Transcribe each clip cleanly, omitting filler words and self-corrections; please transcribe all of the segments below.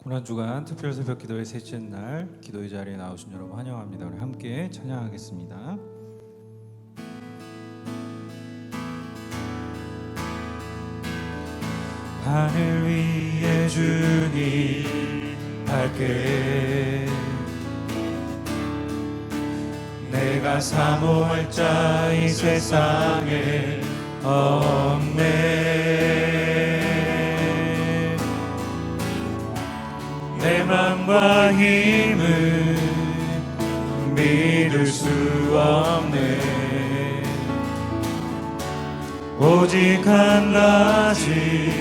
고난 주간 특별 새벽 기도의 셋째 날 기도의 자리에 나오신 여러분 환영합니다. 우리 함께 찬양하겠습니다. 하늘 위에 주님 밝게 내가 사모할 자 이 세상에 없네. 내 맘과 힘을 믿을 수 없네. 오직 한 가지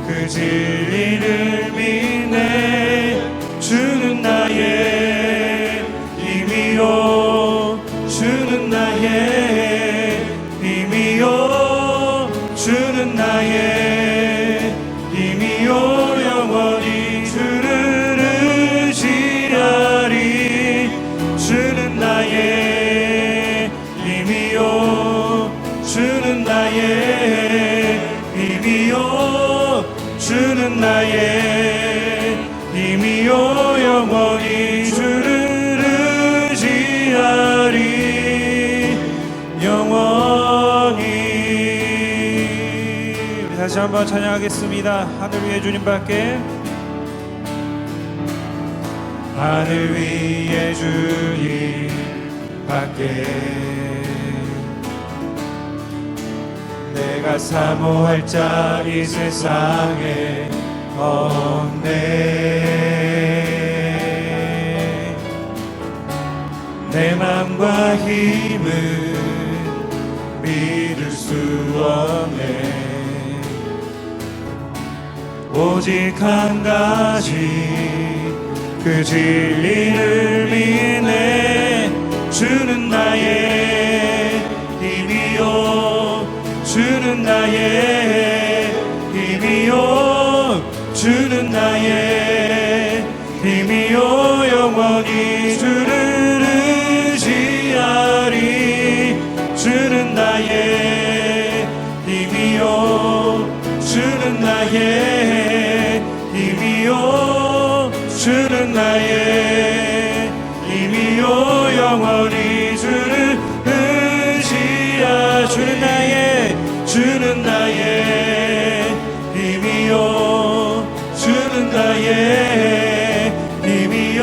그 진리를 믿네. 주는 나의 힘이요, 주는 나의 힘이요, 주는 나의 힘이요, 영원히 주를 의지하리. 주는 나의 힘이요, 주는 나의 힘이요, 주는 나의 힘이요, 영원히 주를 의지하리. 영원히. 우리 다시 한번 찬양하겠습니다. 하늘 위에 주님 밖에, 하늘 위에 주님 밖에 내가 사모할 자 이 세상에 없네. 내 맘과 힘을 믿을 수 없네. 오직 한 가지 그 진리를 믿네. 주는 나의 힘이요, 주는 나의 힘이요, 주는 나의 힘이요, 영원히 주를 의지하리. 주는 나의 힘이요, 주는 나의 힘이요, 주는 나의 힘이요, 영원히 주를 의지하. 주는 나의, 주는 나의 힘이요, 주는 나의 힘이요,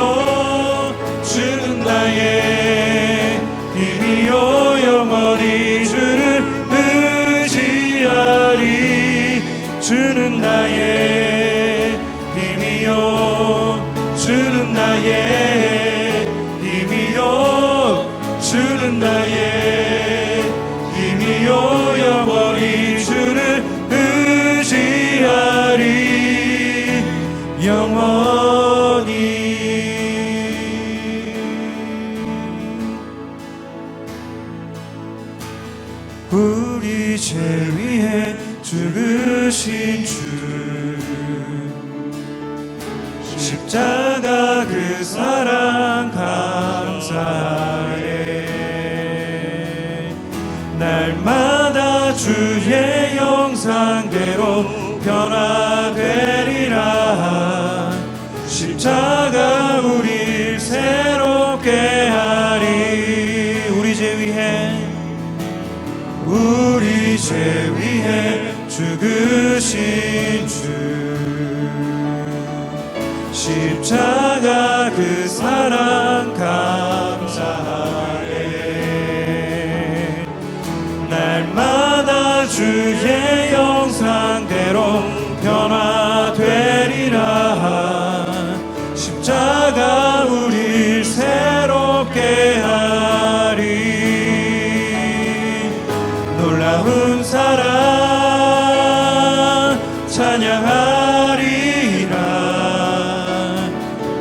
주는 나의 힘이요, 영원히 주를 의지하리. 주는 나의 힘이요, 주는 나의 힘이요, 주는 나의 힘이요, 영원히 주를 의지하리. 영원히. 우리 죄 위해 죽으신 주, 십자가 그 사랑 감사해. 날마다 주의 형상대로 변화되리라. 십자가 우릴 새롭게 하리. 우리 죄 위해, 우리 죄 위해 죽으신 주, 십자가 그 사랑 감사해. 날마다 주의 형상대로 변화되리라. 십자가 우릴 새롭게 하리. 놀라운 사랑 찬양하리라.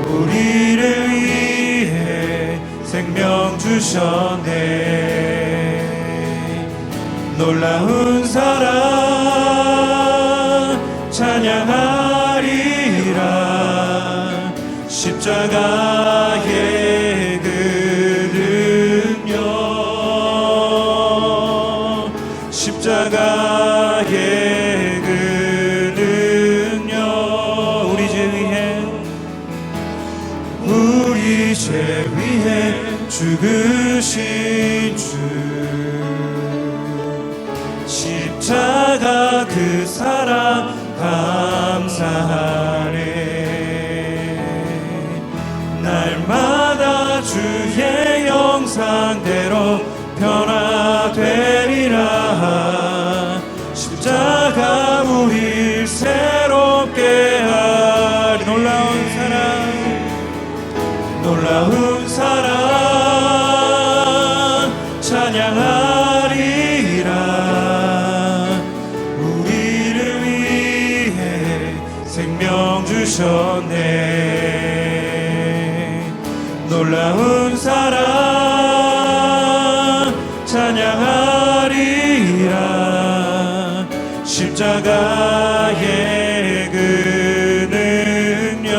우리를 위해 생명 주셨네. 놀라운 사랑 찬양하리라. 십자가의 그 능력, 십자가의 그 능력, 우리 죄 위해 죄 위해 죽으신 주 십자가 그 사랑 감사하네. 날마다 주의 형상대로 변화되리라. 십자가 우릴 새롭게 하리. 놀라운 사랑, 놀라운 사랑 찬양하리라. 우리를 위해 생명 주셨네. 놀라운 사랑 찬양하리라. 십자가의 그 능력,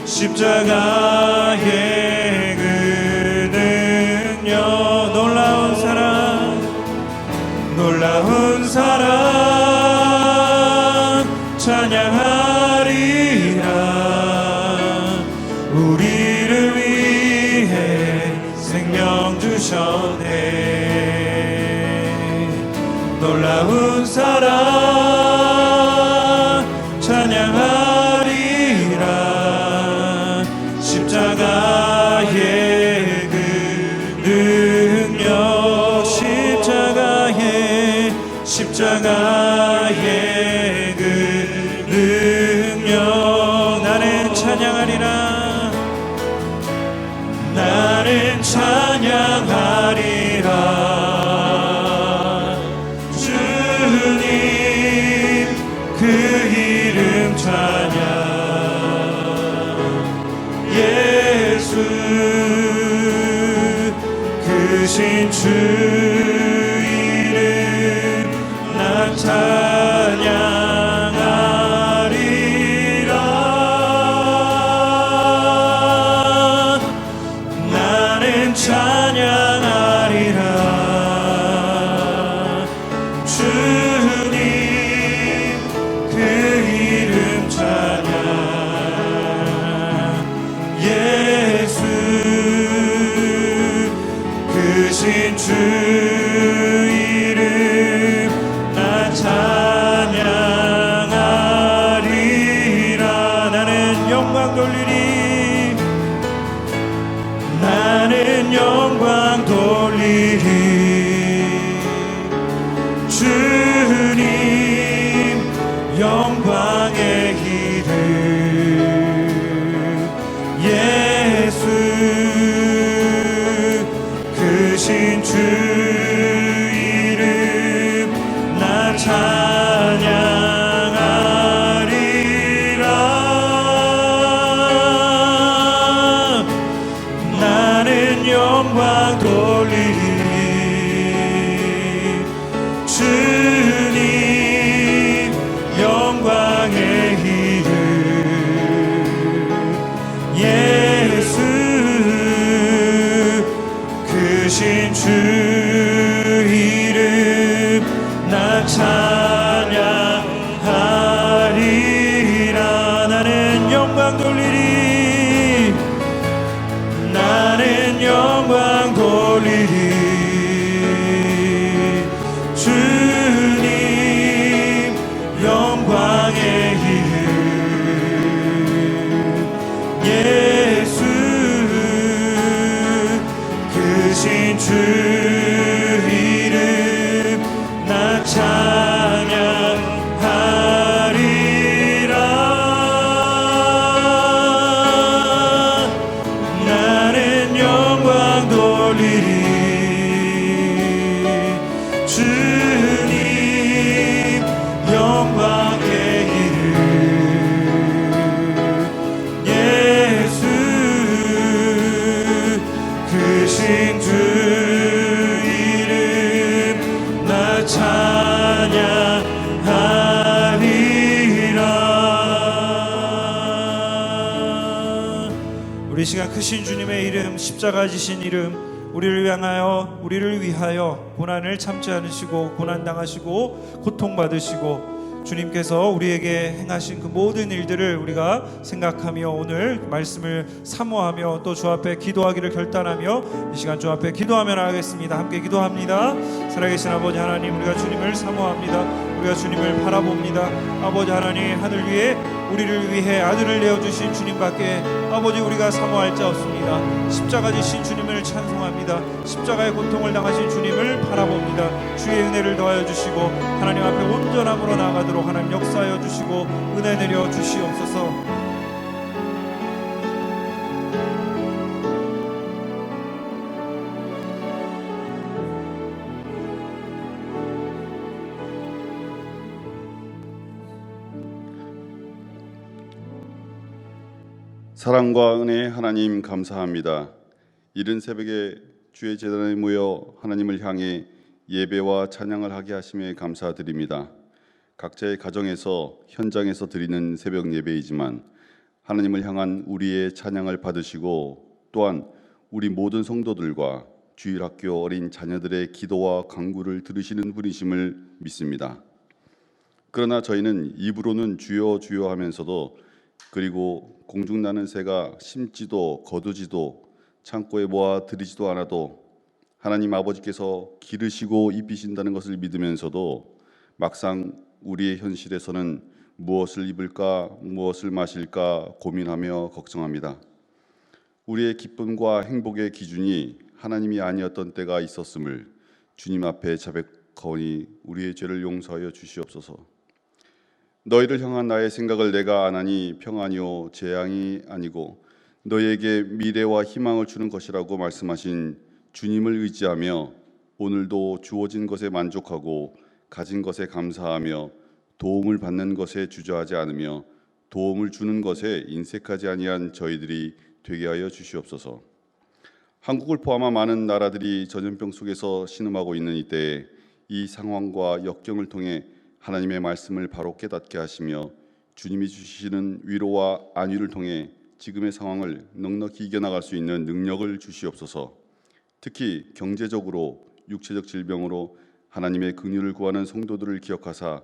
십자가의 그 능력. 놀라운 사랑, 놀라운 사랑 찬양하리라. 우리를 위해 생명 주셨네. 놀라운 사랑 찬양하리라. 십자가의 그 능력, 십자가의 그 능력. 나는 찬양하리라. 나는 찬양하리라. 주님 그 이름 찬양. 예수 크신 주 이름 나 찬양하리라. 나는 찬양하리라. 주님 그 이름 찬양. 예수 크신 주 이름 나 찬양하리라. 나는 영광 돌리리. 나는 영광 돌리리. 주님 영광의 이름. 예수 크신 주 이름 나 찬양하리라. 나는 영광 돌리리. 주님 영광의 이름. 예수 크신 주 이름 나 찬양하리라. 나는 영광 돌리리. 나는 영광 돌리리. 주님 영광의 이름. 예수 크신 주 이름 나 찬양하리라. 나는 영광 돌리리. 주님 영광의 이름. 예수 크신 주 이름 나 찬양하리라. 우리 시간 크신 주님의 이름, 십자가 지신 이름, 우리를 위하여 고난을 참지 않으시고 고난 당하시고 고통 받으시고 주님께서 우리에게 행하신 그 모든 일들을 우리가 생각하며 오늘 말씀을 사모하며 또 주 앞에 기도하기를 결단하며 이 시간 주 앞에 기도하며 나가겠습니다. 함께 기도합니다. 살아계신 아버지 하나님, 우리가 주님을 사모합니다. 우리가 주님을 바라봅니다. 아버지 하나님, 하늘 위에 우리를 위해 아들을 내어주신 주님밖에 아버지 우리가 사모할 자 없습니다. 십자가 지신 주님을 찬송합니다. 십자가의 고통을 당하신 주님을 바라봅니다. 주의 은혜를 더하여 주시고 하나님 앞에 온전함으로 나아가도록 하나님 역사하여 주시고 은혜 내려 주시옵소서. 사랑과 은혜의 하나님 감사합니다. 이른 새벽에 주의 제단에 모여 하나님을 향해 예배와 찬양을 하게 하심에 감사드립니다. 각자의 가정에서 현장에서 드리는 새벽 예배이지만 하나님을 향한 우리의 찬양을 받으시고 또한 우리 모든 성도들과 주일학교 어린 자녀들의 기도와 간구를 들으시는 분이심을 믿습니다. 그러나 저희는 입으로는 주여 주여 하면서도 그리고 공중나는 새가 심지도 거두지도 창고에 모아 들이지도 않아도 하나님 아버지께서 기르시고 입히신다는 것을 믿으면서도 막상 우리의 현실에서는 무엇을 입을까 무엇을 마실까 고민하며 걱정합니다. 우리의 기쁨과 행복의 기준이 하나님이 아니었던 때가 있었음을 주님 앞에 자백하오니 우리의 죄를 용서하여 주시옵소서. 너희를 향한 나의 생각을 내가 아나니 평안이요 재앙이 아니고 너희에게 미래와 희망을 주는 것이라고 말씀하신 주님을 의지하며 오늘도 주어진 것에 만족하고 가진 것에 감사하며 도움을 받는 것에 주저하지 않으며 도움을 주는 것에 인색하지 아니한 저희들이 되게 하여 주시옵소서. 한국을 포함한 많은 나라들이 전염병 속에서 신음하고 있는 이때에 이 상황과 역경을 통해 하나님의 말씀을 바로 깨닫게 하시며 주님이 주시는 위로와 안위를 통해 지금의 상황을 넉넉히 이겨나갈 수 있는 능력을 주시옵소서. 특히 경제적으로 육체적 질병으로 하나님의 긍휼을 구하는 성도들을 기억하사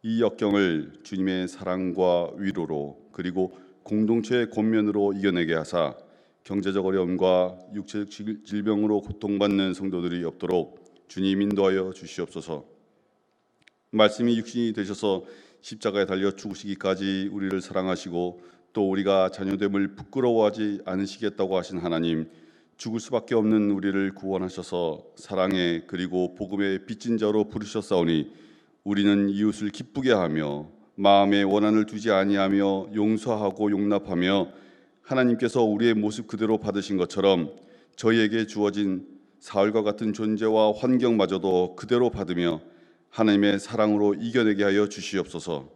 이 역경을 주님의 사랑과 위로로 그리고 공동체의 권면으로 이겨내게 하사 경제적 어려움과 육체적 질병으로 고통받는 성도들이 없도록 주님 인도하여 주시옵소서. 말씀이 육신이 되셔서 십자가에 달려 죽으시기까지 우리를 사랑하시고 또 우리가 자녀됨을 부끄러워하지 않으시겠다고 하신 하나님, 죽을 수밖에 없는 우리를 구원하셔서 사랑의 그리고 복음의 빚진 자로 부르셨사오니 우리는 이웃을 기쁘게 하며 마음에 원한을 두지 아니하며 용서하고 용납하며 하나님께서 우리의 모습 그대로 받으신 것처럼 저희에게 주어진 사울과 같은 존재와 환경마저도 그대로 받으며 하나님의 사랑으로 이겨내게 하여 주시옵소서.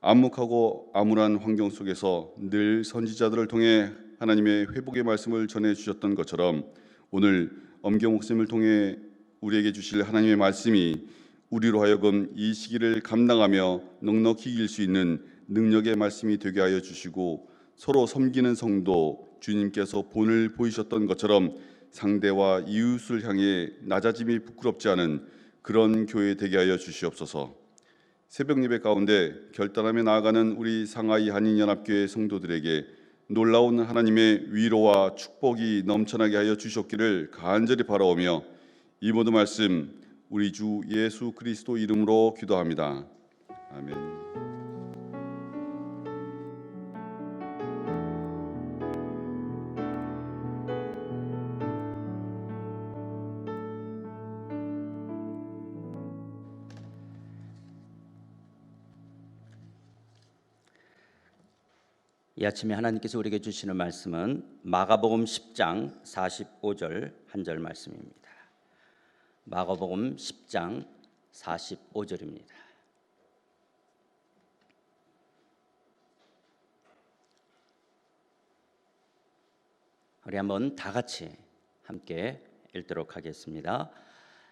암묵하고 암울한 환경 속에서 늘 선지자들을 통해 하나님의 회복의 말씀을 전해 주셨던 것처럼 오늘 엄경 목사님을 통해 우리에게 주실 하나님의 말씀이 우리로 하여금 이 시기를 감당하며 넉넉히 이길 수 있는 능력의 말씀이 되게 하여 주시고 서로 섬기는 성도 주님께서 본을 보이셨던 것처럼 상대와 이웃을 향해 낮아짐이 부끄럽지 않은 그런 교회 되게 하여 주시옵소서. 새벽 예배 가운데 결단하며 나아가는 우리 상하이 한인연합교회 성도들에게 놀라운 하나님의 위로와 축복이 넘쳐나게 하여 주셨기를 간절히 바라오며 이 모든 말씀 우리 주 예수 그리스도 이름으로 기도합니다. 아멘. 이 아침에 하나님께서 우리에게 주시는 말씀은 마가복음 10장 45절 한 절 말씀입니다. 마가복음 10장 45절입니다. 우리 한번 다 같이 함께 읽도록 하겠습니다.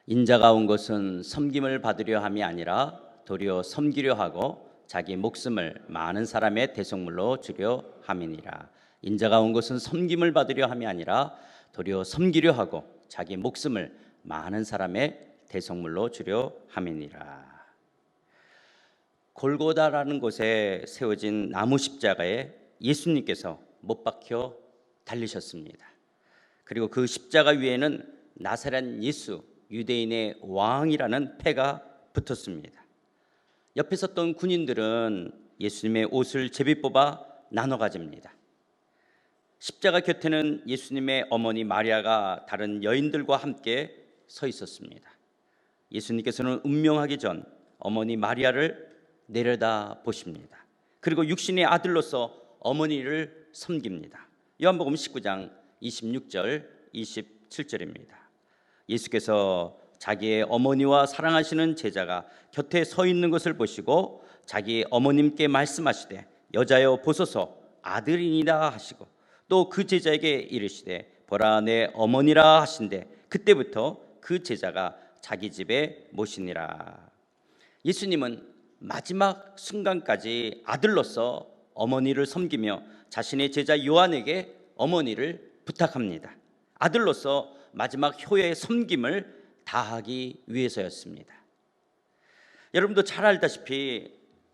인자가 온 것은 섬김을 받으려 함이 아니라 도리어 섬기려 하고 자기 목숨을 많은 사람의 대속물로 주려 함이니라. 인자가 온 것은 섬김을 받으려 함이 아니라 도리어 섬기려 하고 자기 목숨을 많은 사람의 대속물로 주려 함이니라. 골고다라는 곳에 세워진 나무 십자가에 예수님께서 못 박혀 달리셨습니다. 그리고 그 십자가 위에는 나사렛 예수, 유대인의 왕이라는 패가 붙었습니다. 옆에 섰던 군인들은 예수님의 옷을 제비 뽑아 나눠 가집니다. 십자가 곁에는 예수님의 어머니 마리아가 다른 여인들과 함께 서 있었습니다. 예수님께서는 운명하기 전 어머니 마리아를 내려다 보십니다. 그리고 육신의 아들로서 어머니를 섬깁니다. 요한복음 19장 26절 27절입니다. 예수께서 자기의 어머니와 사랑하시는 제자가 곁에 서 있는 것을 보시고 자기 어머님께 말씀하시되 여자여 보소서 아들이니라 하시고 또 그 제자에게 이르시되 보라 내 어머니라 하신대 그때부터 그 제자가 자기 집에 모시니라. 예수님은 마지막 순간까지 아들로서 어머니를 섬기며 자신의 제자 요한에게 어머니를 부탁합니다. 아들로서 마지막 효의 섬김을 다하기 위해서였습니다. 여러분도 잘 알다시피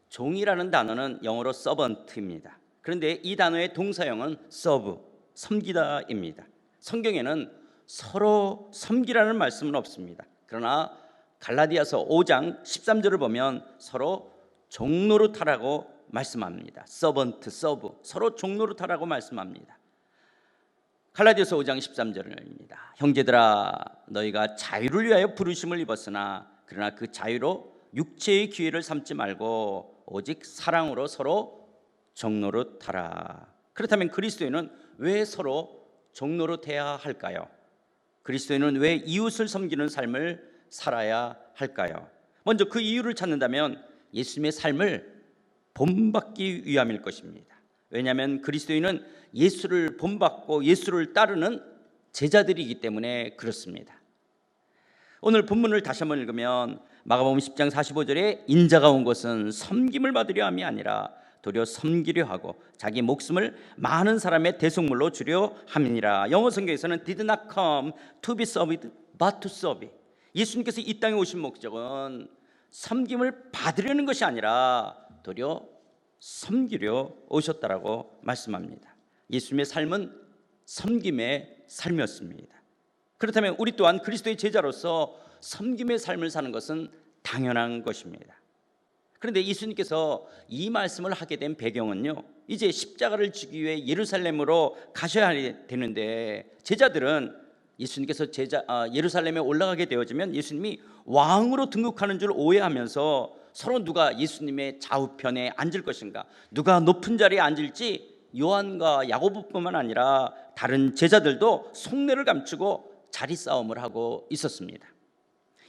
종이라는 단어는 영어로 서번트입니다. 그런데 이 단어의 동사형은 serve, 섬기다입니다. 성경에는 서로 섬기라는 말씀은 없습니다. 그러나 갈라디아서 5장 13절을 보면 서로 종노릇하라고 말씀합니다. servant, serve, 서로 종노릇하라고 말씀합니다. 갈라디아서 5장 13절입니다. 형제들아 너희가 자유를 위하여 부르심을 입었으나 그러나 그 자유로 육체의 기회를 삼지 말고 오직 사랑으로 서로 종노릇하라. 그렇다면 그리스도인은 왜 서로 종노릇해야 할까요? 그리스도인은 왜 이웃을 섬기는 삶을 살아야 할까요? 먼저 그 이유를 찾는다면 예수님의 삶을 본받기 위함일 것입니다. 왜냐하면 그리스도인은 예수를 본받고 예수를 따르는 제자들이기 때문에 그렇습니다. 오늘 본문을 다시 한번 읽으면 마가복음 10장 45절에 인자가 온 것은 섬김을 받으려 함이 아니라 도리어 섬기려 하고 자기 목숨을 많은 사람의 대속물로 주려 함이니라. 영어 성경에서는 did not come to be served but to serve. 예수님께서 이 땅에 오신 목적은 섬김을 받으려는 것이 아니라 도리어 섬기려 오셨다라고 말씀합니다. 예수님의 삶은 섬김의 삶이었습니다. 그렇다면 우리 또한 그리스도의 제자로서 섬김의 삶을 사는 것은 당연한 것입니다. 그런데 예수님께서 이 말씀을 하게 된 배경은요, 이제 십자가를 지기 위해 예루살렘으로 가셔야 되는데 제자들은 예수님께서 예루살렘에 올라가게 되어지면 예수님이 왕으로 등극하는 줄 오해하면서 서로 누가 예수님의 좌우편에 앉을 것인가, 누가 높은 자리에 앉을지 요한과 야고보뿐만 아니라 다른 제자들도 속내를 감추고 자리 싸움을 하고 있었습니다.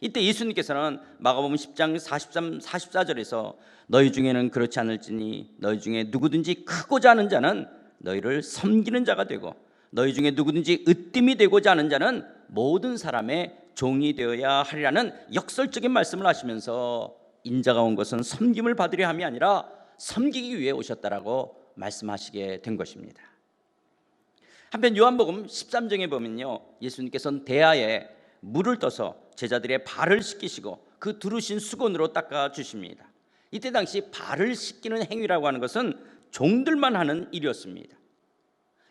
이때 예수님께서는 마가복음 10장 43, 44절에서 너희 중에는 그렇지 않을지니 너희 중에 누구든지 크고자 하는 자는 너희를 섬기는 자가 되고 너희 중에 누구든지 으뜸이 되고자 하는 자는 모든 사람의 종이 되어야 하리라는 역설적인 말씀을 하시면서 인자가 온 것은 섬김을 받으려 함이 아니라 섬기기 위해 오셨다라고 말씀하시게 된 것입니다. 한편 요한복음 13장에 보면요, 예수님께서는 대야에 물을 떠서 제자들의 발을 씻기시고 그 두르신 수건으로 닦아 주십니다. 이때 당시 발을 씻기는 행위라고 하는 것은 종들만 하는 일이었습니다.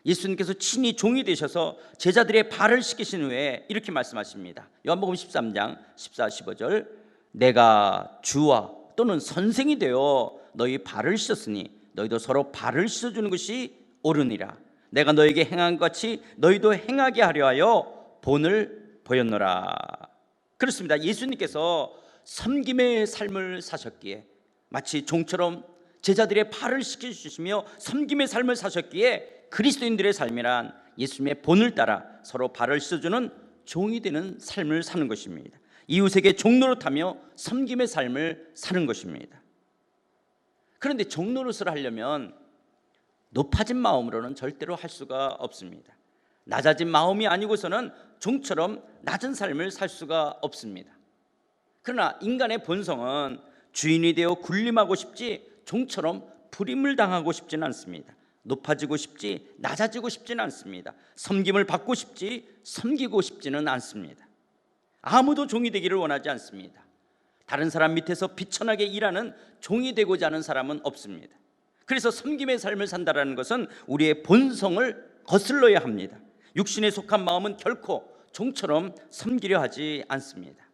예수님께서 친히 종이 되셔서 제자들의 발을 씻기신 후에 이렇게 말씀하십니다. 요한복음 13장 14, 15절 내가 주와 또는 선생이 되어 너희 발을 씻었으니 너희도 서로 발을 씻어주는 것이 옳으니라. 내가 너에게 행한 것 같이 너희도 행하게 하려 하여 본을 보였노라. 그렇습니다. 예수님께서 섬김의 삶을 사셨기에 마치 종처럼 제자들의 발을 씻겨주시며 섬김의 삶을 사셨기에 그리스도인들의 삶이란 예수님의 본을 따라 서로 발을 씻어주는 종이 되는 삶을 사는 것입니다. 이웃에게 종노릇하며 섬김의 삶을 사는 것입니다. 그런데 종노릇을 하려면 높아진 마음으로는 절대로 할 수가 없습니다. 낮아진 마음이 아니고서는 종처럼 낮은 삶을 살 수가 없습니다. 그러나 인간의 본성은 주인이 되어 군림하고 싶지 종처럼 불임을 당하고 싶지는 않습니다. 높아지고 싶지 낮아지고 싶지는 않습니다. 섬김을 받고 싶지 섬기고 싶지는 않습니다. 아무도 종이 되기를 원하지 않습니다. 다른 사람 밑에서 비천하게 일하는 종이 되고자 하는 사람은 없습니다. 그래서 섬김의 삶을 산다는 것은 우리의 본성을 거슬러야 합니다. 육신에 속한 마음은 결코 종처럼 섬기려 하지 않습니다.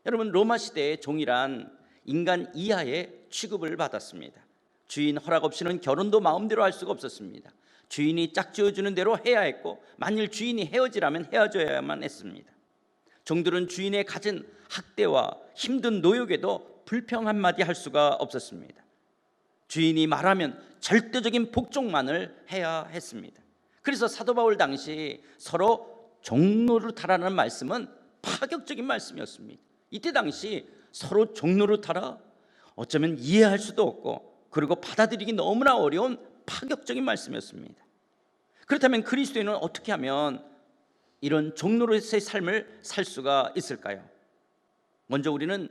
여러분, 로마 시대의 종이란 인간 이하의 취급을 받았습니다. 주인 허락 없이는 결혼도 마음대로 할 수가 없었습니다. 주인이 짝지어주는 대로 해야 했고, 만일 주인이 헤어지라면 헤어져야만 했습니다. 종들은 주인의 갖은 학대와 힘든 노역에도 불평 한마디 할 수가 없었습니다. 주인이 말하면 절대적인 복종만을 해야 했습니다. 그래서 사도 바울 당시 서로 종노릇하라는 말씀은 파격적인 말씀이었습니다. 이때 당시 서로 종노릇하라, 어쩌면 이해할 수도 없고 그리고 받아들이기 너무나 어려운 파격적인 말씀이었습니다. 그렇다면 그리스도인은 어떻게 하면 이런 종노릇의 삶을 살 수가 있을까요? 먼저 우리는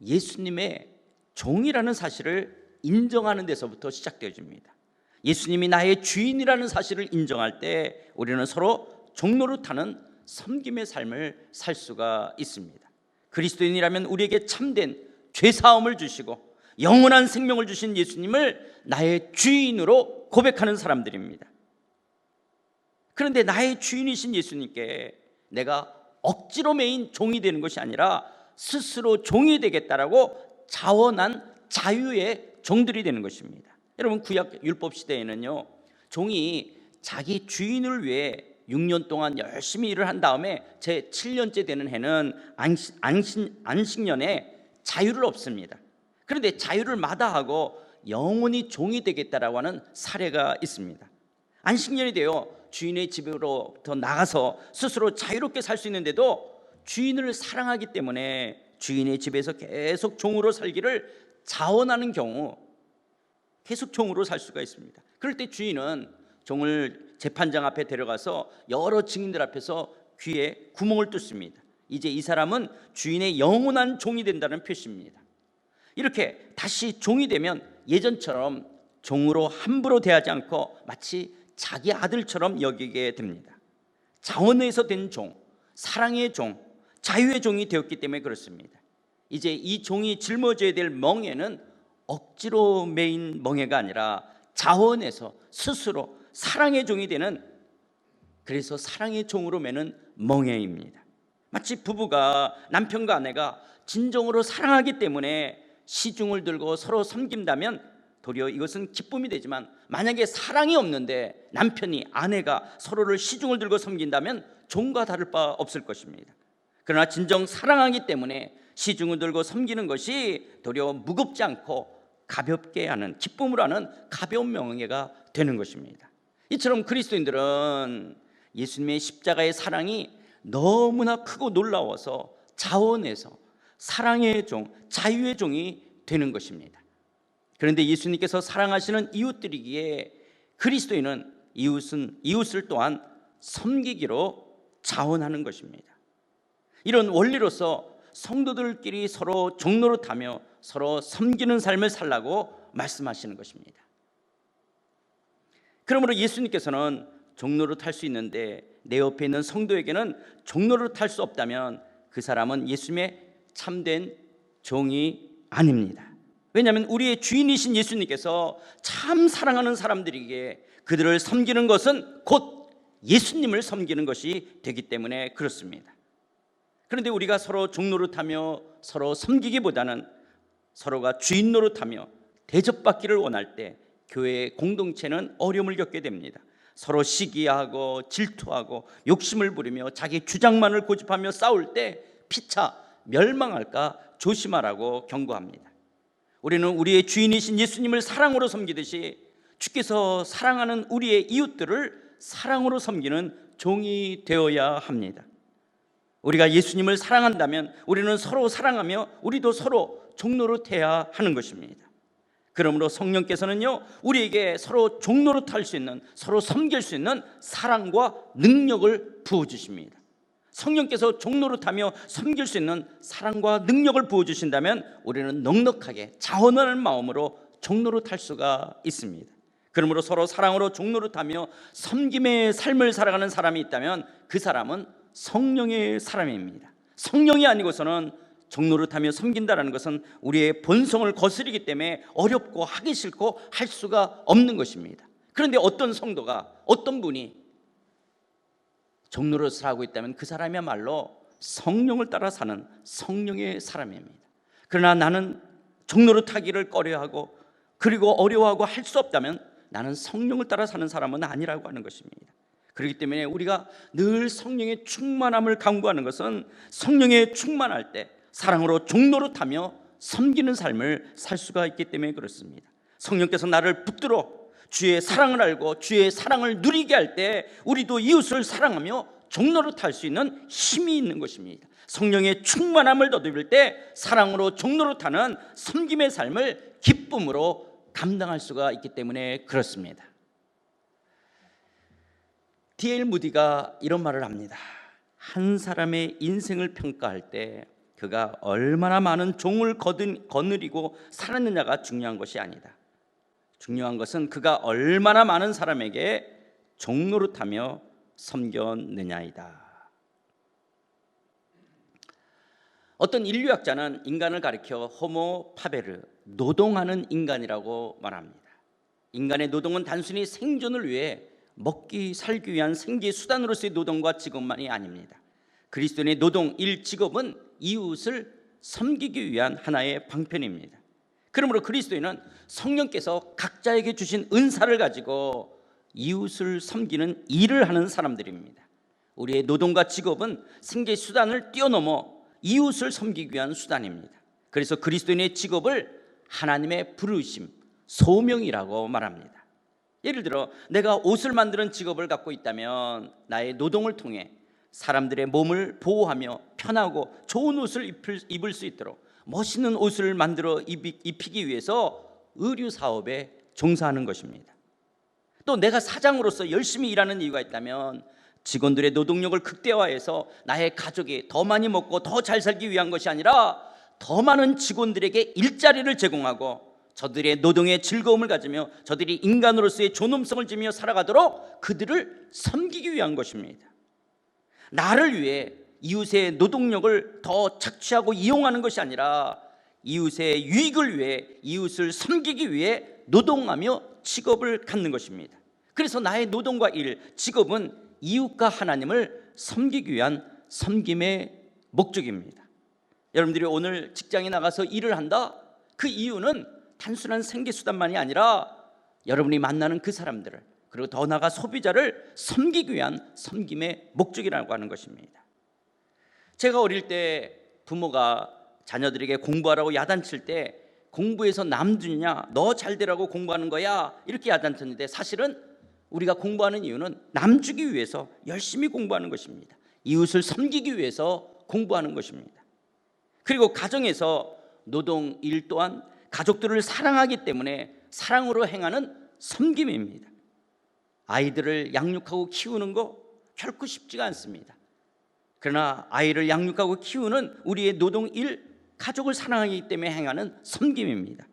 예수님의 종이라는 사실을 인정하는 데서부터 시작되어집니다. 예수님이 나의 주인이라는 사실을 인정할 때 우리는 서로 종노릇하는 섬김의 삶을 살 수가 있습니다. 그리스도인이라면 우리에게 참된 죄사함을 주시고 영원한 생명을 주신 예수님을 나의 주인으로 고백하는 사람들입니다. 그런데 나의 주인이신 예수님께 내가 억지로 매인 종이 되는 것이 아니라 스스로 종이 되겠다라고 자원한 자유의 종들이 되는 것입니다. 여러분, 구약 율법 시대에는요, 종이 자기 주인을 위해 6년 동안 열심히 일을 한 다음에 제 7년째 되는 해는 안식년에 자유를 얻습니다. 그런데 자유를 마다하고 영원히 종이 되겠다라고 하는 사례가 있습니다. 안식년이 되어 주인의 집으로부터 나가서 스스로 자유롭게 살 수 있는데도 주인을 사랑하기 때문에 주인의 집에서 계속 종으로 살기를 자원하는 경우 계속 종으로 살 수가 있습니다. 그럴 때 주인은 종을 재판장 앞에 데려가서 여러 증인들 앞에서 귀에 구멍을 뚫습니다. 이제 이 사람은 주인의 영원한 종이 된다는 표시입니다. 이렇게 다시 종이 되면 예전처럼 종으로 함부로 대하지 않고 마치 자기 아들처럼 여기게 됩니다. 자원에서 된 종, 사랑의 종, 자유의 종이 되었기 때문에 그렇습니다. 이제 이 종이 짊어져야 될 멍에는 억지로 매인 멍에가 아니라 자원에서 스스로 사랑의 종이 되는, 그래서 사랑의 종으로 매는 멍에입니다. 마치 부부가, 남편과 아내가 진정으로 사랑하기 때문에 시중을 들고 서로 섬긴다면 도리어 이것은 기쁨이 되지만, 만약에 사랑이 없는데 남편이, 아내가 서로를 시중을 들고 섬긴다면 종과 다를 바 없을 것입니다. 그러나 진정 사랑하기 때문에 시중을 들고 섬기는 것이 도리어 무겁지 않고 가볍게 하는, 기쁨으로 하는 가벼운 명예가 되는 것입니다. 이처럼 그리스도인들은 예수님의 십자가의 사랑이 너무나 크고 놀라워서 자원해서 사랑의 종, 자유의 종이 되는 것입니다. 그런데 예수님께서 사랑하시는 이웃들이기에 그리스도인은 이웃을 또한 섬기기로 자원하는 것입니다. 이런 원리로서 성도들끼리 서로 종노릇하며 서로 섬기는 삶을 살라고 말씀하시는 것입니다. 그러므로 예수님께서는 종노릇할 수 있는데 내 옆에 있는 성도에게는 종노릇할 수 없다면 그 사람은 예수님의 참된 종이 아닙니다. 왜냐하면 우리의 주인이신 예수님께서 참 사랑하는 사람들에게 그들을 섬기는 것은 곧 예수님을 섬기는 것이 되기 때문에 그렇습니다. 그런데 우리가 서로 종노릇하며 서로 섬기기보다는 서로가 주인 노릇하며 대접받기를 원할 때 교회의 공동체는 어려움을 겪게 됩니다. 서로 시기하고 질투하고 욕심을 부리며 자기 주장만을 고집하며 싸울 때 피차 멸망할까 조심하라고 경고합니다. 우리는 우리의 주인이신 예수님을 사랑으로 섬기듯이 주께서 사랑하는 우리의 이웃들을 사랑으로 섬기는 종이 되어야 합니다. 우리가 예수님을 사랑한다면 우리는 서로 사랑하며 우리도 서로 종노릇해야 하는 것입니다. 그러므로 성령께서는요, 우리에게 서로 종노릇할 수 있는, 서로 섬길 수 있는 사랑과 능력을 부어주십니다. 성령께서 종노릇하며 섬길 수 있는 사랑과 능력을 부어주신다면 우리는 넉넉하게 자원하는 마음으로 종노릇할 수가 있습니다. 그러므로 서로 사랑으로 종노릇하며 섬김의 삶을 살아가는 사람이 있다면 그 사람은 성령의 사람입니다. 성령이 아니고서는 종노릇하며 섬긴다라는 것은 우리의 본성을 거스르기 때문에 어렵고 하기 싫고 할 수가 없는 것입니다. 그런데 어떤 성도가, 어떤 분이 종노릇을 하고 있다면 그 사람이야말로 성령을 따라 사는 성령의 사람입니다. 그러나 나는 종노릇하기를 꺼려하고 그리고 어려워하고 할 수 없다면 나는 성령을 따라 사는 사람은 아니라고 하는 것입니다. 그렇기 때문에 우리가 늘 성령의 충만함을 강구하는 것은 성령의 충만할 때 사랑으로 종노릇하며 섬기는 삶을 살 수가 있기 때문에 그렇습니다. 성령께서 나를 붙들어 주의 사랑을 알고 주의 사랑을 누리게 할 때 우리도 이웃을 사랑하며 종노릇할 수 있는 힘이 있는 것입니다. 성령의 충만함을 더듬을 때 사랑으로 종노릇하는 섬김의 삶을 기쁨으로 감당할 수가 있기 때문에 그렇습니다. D.L. 무디가 이런 말을 합니다. 한 사람의 인생을 평가할 때 그가 얼마나 많은 종을 거느리고 살았느냐가 중요한 것이 아니다. 중요한 것은 그가 얼마나 많은 사람에게 종노릇하며 섬겼느냐이다. 어떤 인류학자는 인간을 가리켜 호모 파베르, 노동하는 인간이라고 말합니다. 인간의 노동은 단순히 생존을 위해 먹기 살기 위한 생계 수단으로서의 노동과 직업만이 아닙니다. 그리스도인의 노동, 일, 직업은 이웃을 섬기기 위한 하나의 방편입니다. 그러므로 그리스도인은 성령께서 각자에게 주신 은사를 가지고 이웃을 섬기는 일을 하는 사람들입니다. 우리의 노동과 직업은 생계 수단을 뛰어넘어 이웃을 섬기기 위한 수단입니다. 그래서 그리스도인의 직업을 하나님의 부르심, 소명이라고 말합니다. 예를 들어 내가 옷을 만드는 직업을 갖고 있다면 나의 노동을 통해 사람들의 몸을 보호하며 편하고 좋은 옷을 입을 수 있도록 멋있는 옷을 만들어 입히기 위해서 의류 사업에 종사하는 것입니다. 또 내가 사장으로서 열심히 일하는 이유가 있다면 직원들의 노동력을 극대화해서 나의 가족이 더 많이 먹고 더 잘 살기 위한 것이 아니라 더 많은 직원들에게 일자리를 제공하고 저들의 노동의 즐거움을 가지며 저들이 인간으로서의 존엄성을 지며 살아가도록 그들을 섬기기 위한 것입니다. 나를 위해 이웃의 노동력을 더 착취하고 이용하는 것이 아니라 이웃의 유익을 위해 이웃을 섬기기 위해 노동하며 직업을 갖는 것입니다. 그래서 나의 노동과 일, 직업은 이웃과 하나님을 섬기기 위한 섬김의 목적입니다. 여러분들이 오늘 직장에 나가서 일을 한다? 그 이유는 단순한 생계수단만이 아니라 여러분이 만나는 그 사람들을, 그리고 더 나아가 소비자를 섬기기 위한 섬김의 목적이라고 하는 것입니다. 제가 어릴 때 부모가 자녀들에게 공부하라고 야단칠 때 공부해서 남 주냐, 너 잘 되라고 공부하는 거야, 이렇게 야단쳤는데 사실은 우리가 공부하는 이유는 남 주기 위해서 열심히 공부하는 것입니다. 이웃을 섬기기 위해서 공부하는 것입니다. 그리고 가정에서 노동, 일 또한 가족들을 사랑하기 때문에 사랑으로 행하는 섬김입니다. 아이들을 양육하고 키우는 거 결코 쉽지가 않습니다. 그러나 아이를 양육하고 키우는 우리의 노동, 일, 가족을 사랑하기 때문에 행하는 섬김입니다.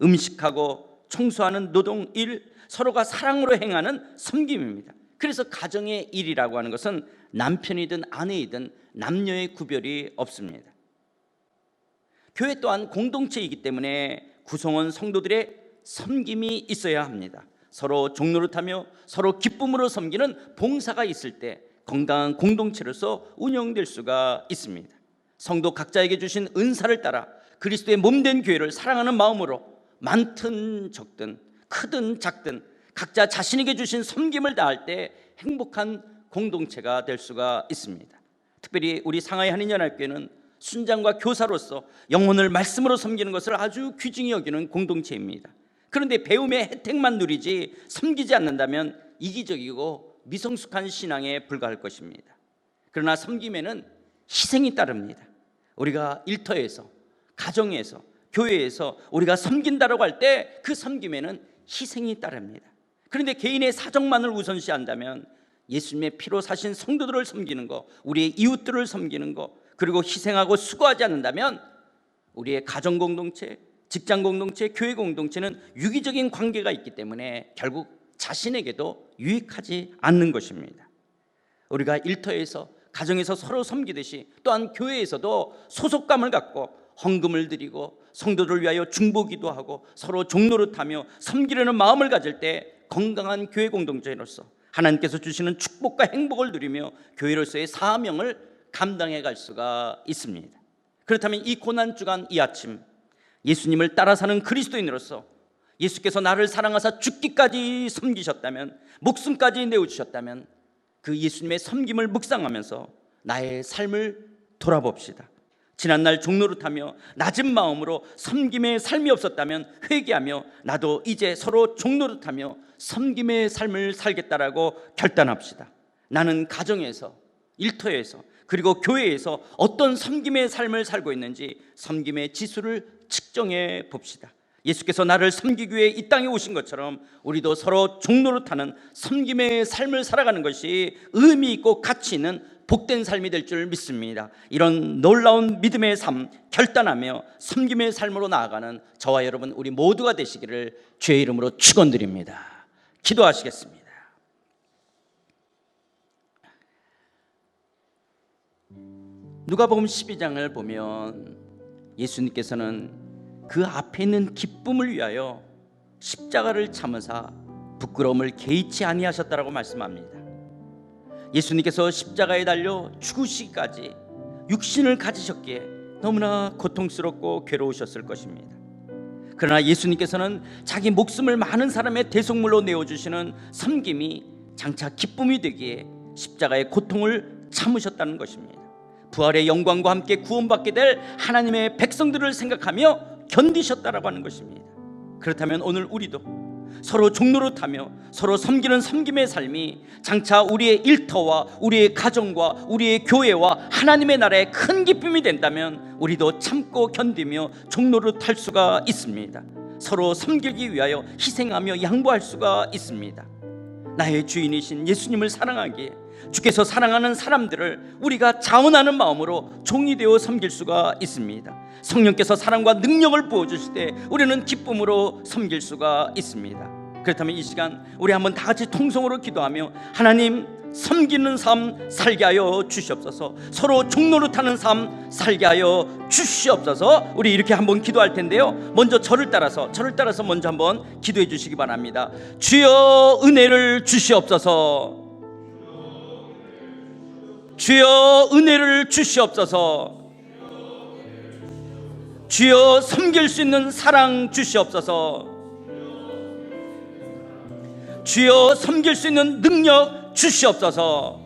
음식하고 청소하는 노동, 일, 서로가 사랑으로 행하는 섬김입니다. 그래서 가정의 일이라고 하는 것은 남편이든 아내이든 남녀의 구별이 없습니다. 교회 또한 공동체이기 때문에 구성원 성도들의 섬김이 있어야 합니다. 서로 종노릇하며 서로 기쁨으로 섬기는 봉사가 있을 때 건강한 공동체로서 운영될 수가 있습니다. 성도 각자에게 주신 은사를 따라 그리스도의 몸된 교회를 사랑하는 마음으로 많든 적든 크든 작든 각자 자신에게 주신 섬김을 다할 때 행복한 공동체가 될 수가 있습니다. 특별히 우리 상하이 한인연합교회는 순장과 교사로서 영혼을 말씀으로 섬기는 것을 아주 귀중히 여기는 공동체입니다. 그런데 배움의 혜택만 누리지 섬기지 않는다면 이기적이고 미성숙한 신앙에 불과할 것입니다. 그러나 섬김에는 희생이 따릅니다. 우리가 일터에서, 가정에서, 교회에서 우리가 섬긴다라고 할 때 그 섬김에는 희생이 따릅니다. 그런데 개인의 사정만을 우선시한다면 예수님의 피로 사신 성도들을 섬기는 것, 우리의 이웃들을 섬기는 것, 그리고 희생하고 수고하지 않는다면 우리의 가정 공동체, 직장 공동체, 교회 공동체는 유기적인 관계가 있기 때문에 결국 자신에게도 유익하지 않는 것입니다. 우리가 일터에서, 가정에서 서로 섬기듯이 또한 교회에서도 소속감을 갖고 헌금을 드리고 성도들 위하여 중보기도 하고 서로 종노릇하며 섬기려는 마음을 가질 때 건강한 교회 공동체로서 하나님께서 주시는 축복과 행복을 누리며 교회로서의 사명을 감당해 갈 수가 있습니다. 그렇다면 이 고난주간 이 아침 예수님을 따라 사는 그리스도인으로서 예수께서 나를 사랑하사 죽기까지 섬기셨다면, 목숨까지 내어주셨다면 그 예수님의 섬김을 묵상하면서 나의 삶을 돌아봅시다. 지난날 종노릇하며 낮은 마음으로 섬김의 삶이 없었다면 회개하며 나도 이제 서로 종노릇하며 섬김의 삶을 살겠다라고 결단합시다. 나는 가정에서, 일터에서, 그리고 교회에서 어떤 섬김의 삶을 살고 있는지 섬김의 지수를 측정해 봅시다. 예수께서 나를 섬기기 위해 이 땅에 오신 것처럼 우리도 서로 종노릇하는 섬김의 삶을 살아가는 것이 의미 있고 가치 있는 복된 삶이 될 줄 믿습니다. 이런 놀라운 믿음의 삶 결단하며 섬김의 삶으로 나아가는 저와 여러분 우리 모두가 되시기를 주의 이름으로 축원드립니다. 기도하시겠습니다. 누가복음 12장을 보면 예수님께서는 그 앞에 있는 기쁨을 위하여 십자가를 참으사 부끄러움을 개의치 아니하셨다라고 말씀합니다. 예수님께서 십자가에 달려 죽으시기까지 육신을 가지셨기에 너무나 고통스럽고 괴로우셨을 것입니다. 그러나 예수님께서는 자기 목숨을 많은 사람의 대속물로 내어주시는 섬김이 장차 기쁨이 되기에 십자가의 고통을 참으셨다는 것입니다. 부활의 영광과 함께 구원받게 될 하나님의 백성들을 생각하며 견디셨다라고 하는 것입니다. 그렇다면 오늘 우리도 서로 종노릇하며 서로 섬기는 섬김의 삶이 장차 우리의 일터와 우리의 가정과 우리의 교회와 하나님의 나라에 큰 기쁨이 된다면 우리도 참고 견디며 종노릇할 수가 있습니다. 서로 섬기기 위하여 희생하며 양보할 수가 있습니다. 나의 주인이신 예수님을 사랑하기에 주께서 사랑하는 사람들을 우리가 자원하는 마음으로 종이 되어 섬길 수가 있습니다. 성령께서 사랑과 능력을 부어주실 때 우리는 기쁨으로 섬길 수가 있습니다. 그렇다면 이 시간 우리 한번 다 같이 통성으로 기도하며 하나님 섬기는 삶 살게 하여 주시옵소서. 서로 종노릇하는 삶 살게 하여 주시옵소서. 우리 이렇게 한번 기도할 텐데요, 먼저 저를 따라서 먼저 한번 기도해 주시기 바랍니다. 주여 은혜를 주시옵소서. 주여 은혜를 주시옵소서. 주여 섬길 수 있는 사랑 주시옵소서. 주여 섬길 수 있는 능력 주시옵소서.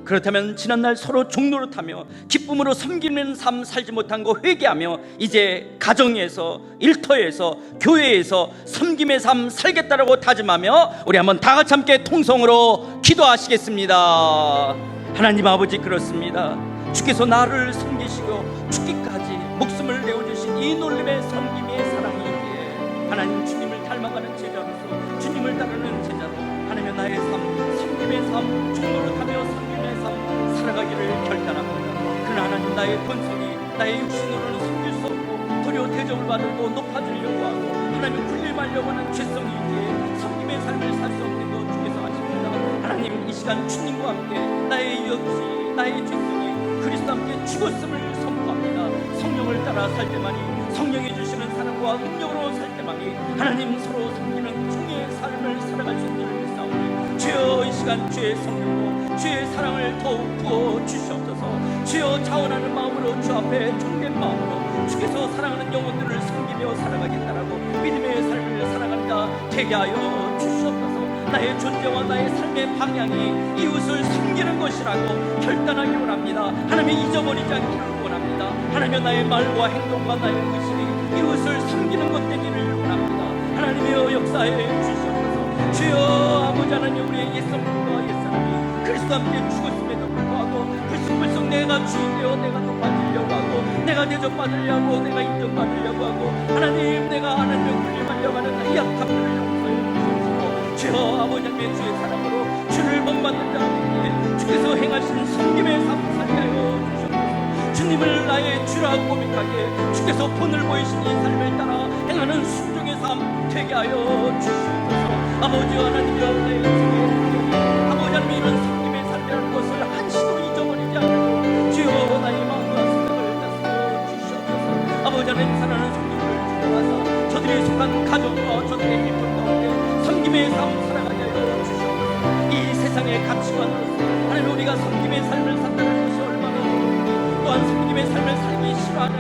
그렇다면 지난날 서로 종노릇하며 기쁨으로 섬기는 삶 살지 못한 거 회개하며 이제 가정에서, 일터에서, 교회에서 섬김의 삶 살겠다라고 다짐하며 우리 한번 다 같이 함께 통성으로 기도하시겠습니다. 하나님 아버지, 그렇습니다. 주께서 나를 섬기시고 죽기까지 목숨을 내어주신 이 놀림의 섬김의 사랑이기에 하나님 주님을 닮아가는 제자로서, 주님을 따르는 제자로 하나님의 나의 삶, 섬김의 삶, 종노릇하며 섬김의 삶 살아가기를 결단합니다. 그러나 하나님, 나의 본성이 나의 육신으로는 섬길 수 없고 도리어 대접을 받고 높아지려고 하고 하나님 군림하려고 하는 죄성이기에 섬김의 삶을 살 수 없는 것 주께서 아십니다. 하나님, 이 시간 주님과 함께 나의 역시 나의 죄성이 그리스도 함께 죽었음을 선포합니다. 성령을 따라 살 때만이, 성령이 주시는 사랑과 능력으로 살 때만이 하나님 서로 섬기는 종의 삶을 살아갈 수 있는 줄 믿사오니 주여 이 시간 주의 성령으로 주의 사랑을 더욱 부어 주시옵소서. 주여 자원하는 마음으로 주 앞에 종된 마음으로 주께서 사랑하는 영혼들을 섬기며 살아가겠다라고 믿음의 삶을 살아간다 되게 하여 주시옵소서. 나의 존재와 나의 삶의 방향이 이웃을 섬기는 것이라고 결단하기 원합니다. 하나님, 잊어버리지 않기를 원합니다. 하나님, 나의 말과 행동과 나의 의식이 이웃을 섬기는 것 되기를 원합니다. 하나님의 역사에 주시옵소서. 주여 아버지 하나님, 우리의 옛성과 옛사람이 그리스도 함께 죽었음에도 불구하고 불쑥불쑥 내가 주인되어 내가 높아지려고 하고 내가 대접받으려고 내가 인정받으려고 하고 하나님, 내가 하나님을 군림하려고 하는 이 약함들을 용서해 주시옵소서. 주여 아버지 하나님의 주의 사랑으로 주를 본받는 자에게 주께서 행하시는 섬김의 삶 살게 하여 주시옵소서. 주님을 나의 주라고 고백하기에 주께서 본을 보이신 이 삶을 따라 행하는 순종의 삶 되게 하여 주시옵소서. 아버지 하나님이여, 나의 인생의 아버지 하나님 이런 섬김의 삶이라는 것을 한시도 잊어버리지 않고 주여 나의 마음과 생각을 다스려 주시옵소서. 아버지 하나님 사랑하는 성도들을 축복하사 저들이 속한 가정과 저들의 일터 가운데 섬김의 삶 살아가게 하여 주시옵소서. 이 세상의 가치관으로서 하나님 우리가 섬김의 삶을 산다는 것이 얼마나 어려운지, 또한 섬김의 삶을 살기 싫어하는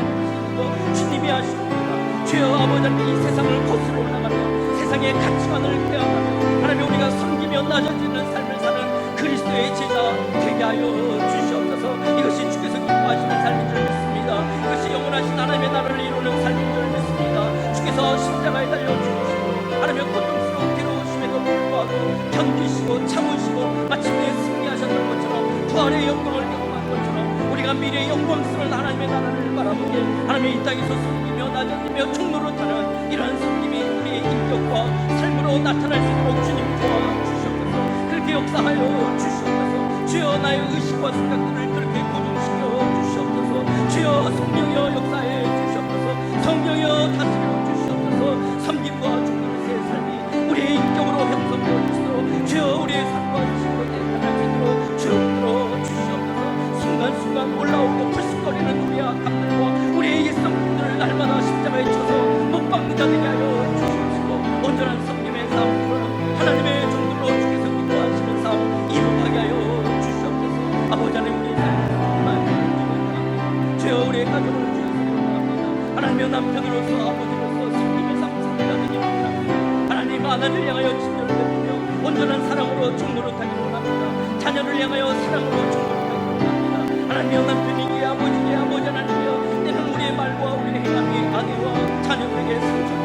것도 주님이 아시옵니다. 주여 아버지 하나님 이 세상을 거스러 올라가며 세상의 가치관을 대항하며 하나님 우리가 섬기며 낮아지는 삶을 사는 그리스도의 제자 되게 하여 주시옵소서. 이것이 주께서 기뻐하시는 삶인 줄 믿습니다. 이것이 영원하신 하나님의 나라를 이루는 삶인 줄 믿습니다. 주께서 십자가에 달려 죽으시고 하나님의 고통스러운 괴로우심에도 불구하고 견디시고 참으시고 마침내 승리하셨던 것처럼 부활의 영광을 경험한 것처럼 우리가 미래의 영광스러운 하나님의 나라를 바라보게 하나님의 이 땅에서 섬기며 낮아지며 충노릇하는 이러한 섬김이 우리의 인격과 삶으로 나타날 수 있도록 주님 도와주시옵소서. 그렇게 역사하여 주시옵소서. 주여 나의 의식과 생각들을 그렇게 고정시켜 주시옵소서. 주여 성령여 역사해 주시옵소서. 성령여 다스려 주시옵소서. 섬김과 충노릇의 삶이 우리의 인격으로 형성되어 있도록 주여 우리의 삶과 의식으로 나타날 수 있도록 주여 들어 주시옵소서. 순간순간 올라오고 불쑥거리는 우리의 악함들과 우리의 옛성들을 날마다 십자가에 쳐서 못 박는 자 되게 하여 주시옵시고 온전한 섬김의 삶으로 하나님의 종들로 주께서 기뻐하시는 삶 이루어가게 하여 주시옵소서. 아버지 하나님 우리의 삶을 주여 우리의 가정을 주여 세워나갑니다. 하나님의 남편으로서 아버지로서 섬김의 삶 살게 되기 원합니다. 하나님 아내를 향하여 친절을 베푸며 온전한 사랑으로 종노릇하기를 원합니다. 자녀를 향하여 사랑으로 종노릇하기를 원합니다. 하나님의 남편이기에 아버지기에 아버지 하나님이여 때는 우리의 말과 우리의 행함이 아내와 자녀들에게 상처를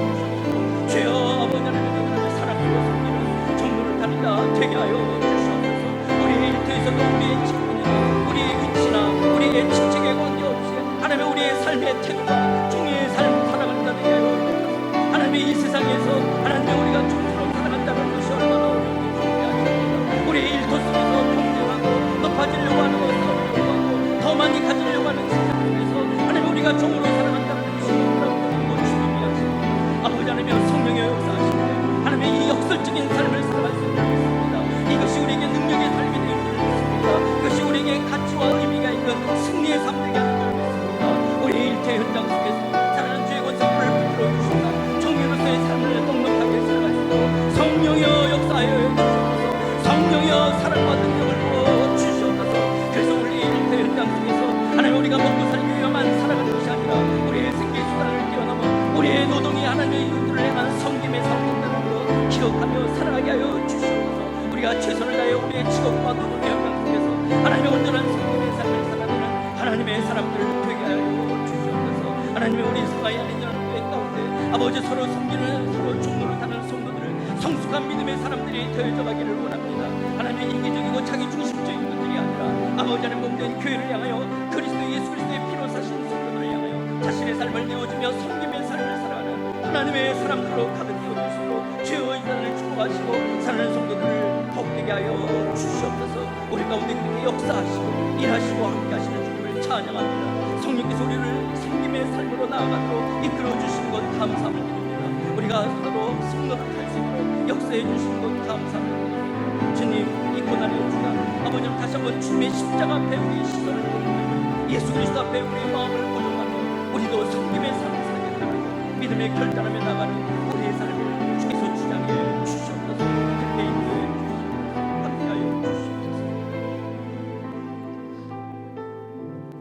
주시옵소서. 주여 아버지 하나님의 사랑으로 섬기는 종노릇하는 자 되게 하여 주시옵소서. 우리의 일터에서도 우리의 직분이나 우리의 위치나 우리의 직책에 관계없이 하나님의 우리의 삶의 태도가 종의 삶을 살아가는 자 되게 하여 주시옵소서. 하나님의 이 세상에서 하나님의 우리가 종처럼 살아간다는 것이 얼마나 어려운지 준비하십니다. 우리의 일터 속에서 경쟁하고 높아지려고 하는 것을 어려워하고 더 많이 가지려고 하는 세상 속에서 하나님 우리가 종으로 살아간다는 것이 어려운 것 준비하십니다. 아버지 하나님의 성령의 역사하시는데 하나님의 이 역설적인 삶을 살아갈 수 있는 것입니다. 이것이 우리에게 능력의 삶이 되는 줄 믿습니다. 이것이 우리에게 가치와 의미가 있는 승리의 삶 되게 하는 줄 믿습니다. 우리 일태 현장 속에서 살아가는 주의 권세를 붙들어 주신다. 종교로서의 삶을 넉넉하게 살아갈 수 있도록 성령여 역사하여 주시옵소서. 성령여 사랑과 능력을 부어 주시옵소서. 그래서 우리 일태 현장 속에서 하나님 우리가 먹고 살기 위해만 살아가는 것이 아니라 우리의 생계 수단을 뛰어넘어 우리의 노동이 하나님의 이웃들을 향한 섬김의 삶인다는 걸 기억하며 살아가게 하여 주시옵소서. 우리가 최선을 다해 우리의 직업과 노동의 현장 속에서 하나님의 온전한 섬김의 삶을 살아가는 하나님의 사람들 되게 하여 주시옵소서. 하나님의 우리 생활이 아닌 교회 가운데 아버지 서로 섬기는 서로 종노릇하는 성도들을 성숙한 믿음의 사람들이 되어져 가기를 원합니다. 하나님의 이기적이고 자기 중심적인 것들이 아니라 아버지 하나님 몸된 교회를 향하여 그리스도 예수 그리스도의 피로 사신 성도들을 향하여 자신의 삶을 내어주며 섬김의 삶을 살아가는 하나님의 사람들로 가득 채워주시고 주여 이 자를 축복하시고 사는 성도들을 복되게 하여 주시옵소서. 우리 가운데 그렇게 역사하시고 일하시고 함께하시는 주님을 찬양합니다. 성령께서 우리를 섬김의 삶으로 나아가도록 이끌어주시는 것 감사함을 드립니다. 우리가 서로 승노릇할 수 있도록 역사해 주시는 것 감사함을 드립니다. 주님 이 고난의 주간 아버님 다시 한번 주님의 십자가 앞에 우리 시선을 보내며 예수 그리스도 앞에 우리의 마음을 고정하며 우리도 섬김의 삶을 살겠다는 믿음의 결단하며 나가는 우리의 삶을 주께서 주장해 주시옵소서. 그렇게 인도해 주시옵소서. 함께하여 주시옵소서.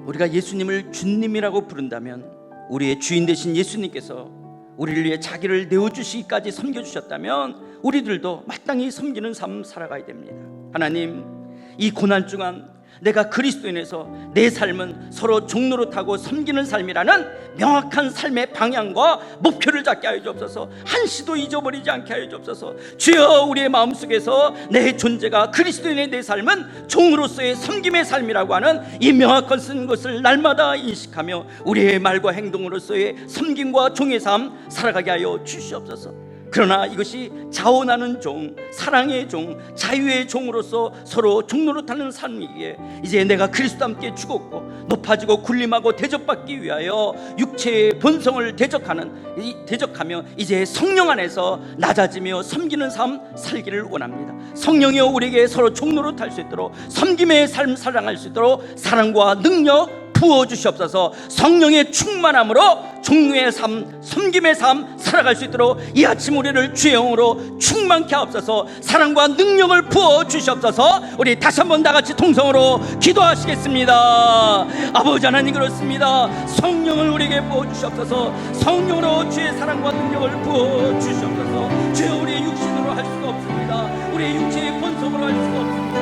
우리가 예수님을 주님이라고 부른다면 우리의 주인 되신 예수님께서 우리를 위해 자기를 내어주시기까지 섬겨주셨다면 우리들도 마땅히 섬기는 삶 살아가야 됩니다. 하나님 이 고난 중간 내가 그리스도인에서 내 삶은 서로 종노릇하고 섬기는 삶이라는 명확한 삶의 방향과 목표를 잡게 하여 주옵소서. 한시도 잊어버리지 않게 하여 주옵소서. 주여 우리의 마음속에서 내 존재가 그리스도인의 내 삶은 종으로서의 섬김의 삶이라고 하는 이 명확한 것을 날마다 인식하며 우리의 말과 행동으로서의 섬김과 종의 삶 살아가게 하여 주시옵소서. 그러나 이것이 자원하는 종, 사랑의 종, 자유의 종으로서 서로 종노릇하는 삶이기에 이제 내가 그리스도와 함께 죽었고 높아지고 군림하고 대접받기 위하여 육체의 본성을 대적하며 이제 성령 안에서 낮아지며 섬기는 삶 살기를 원합니다. 성령이여 우리에게 서로 종노릇할 수 있도록 섬김의 삶 살아갈 수 있도록 사랑과 능력 부어주시옵소서. 성령의 충만함으로 종류의 삶, 섬김의 삶 살아갈 수 있도록 이 아침 우리를 주의 영으로 충만케 하옵소서. 사랑과 능력을 부어주시옵소서. 우리 다시 한번 다같이 통성으로 기도하시겠습니다. 아버지 하나님, 그렇습니다. 성령을 우리에게 부어주시옵소서. 성령으로 주의 사랑과 능력을 부어주시옵소서. 주여, 우리의 육신으로 할 수가 없습니다. 우리의 육체의 본성으로 할 수가 없습니다.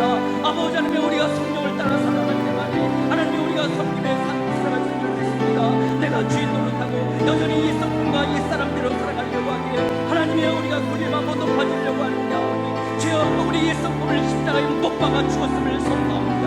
아버지 하나님, 우리가 성령을 따라 살아갈 때만이 하나님 우리가 섬김의 삶을 살아갈 수 있습니다. 내가 주인 노릇하고 여전히 이 성품과 이 사람들로 살아가려고 하기에 하나님의 우리가 군림하고 높아지려고 하느냐, 주여 우리 이 성품을 십자가에 못 박아 죽었음을 선포합니다.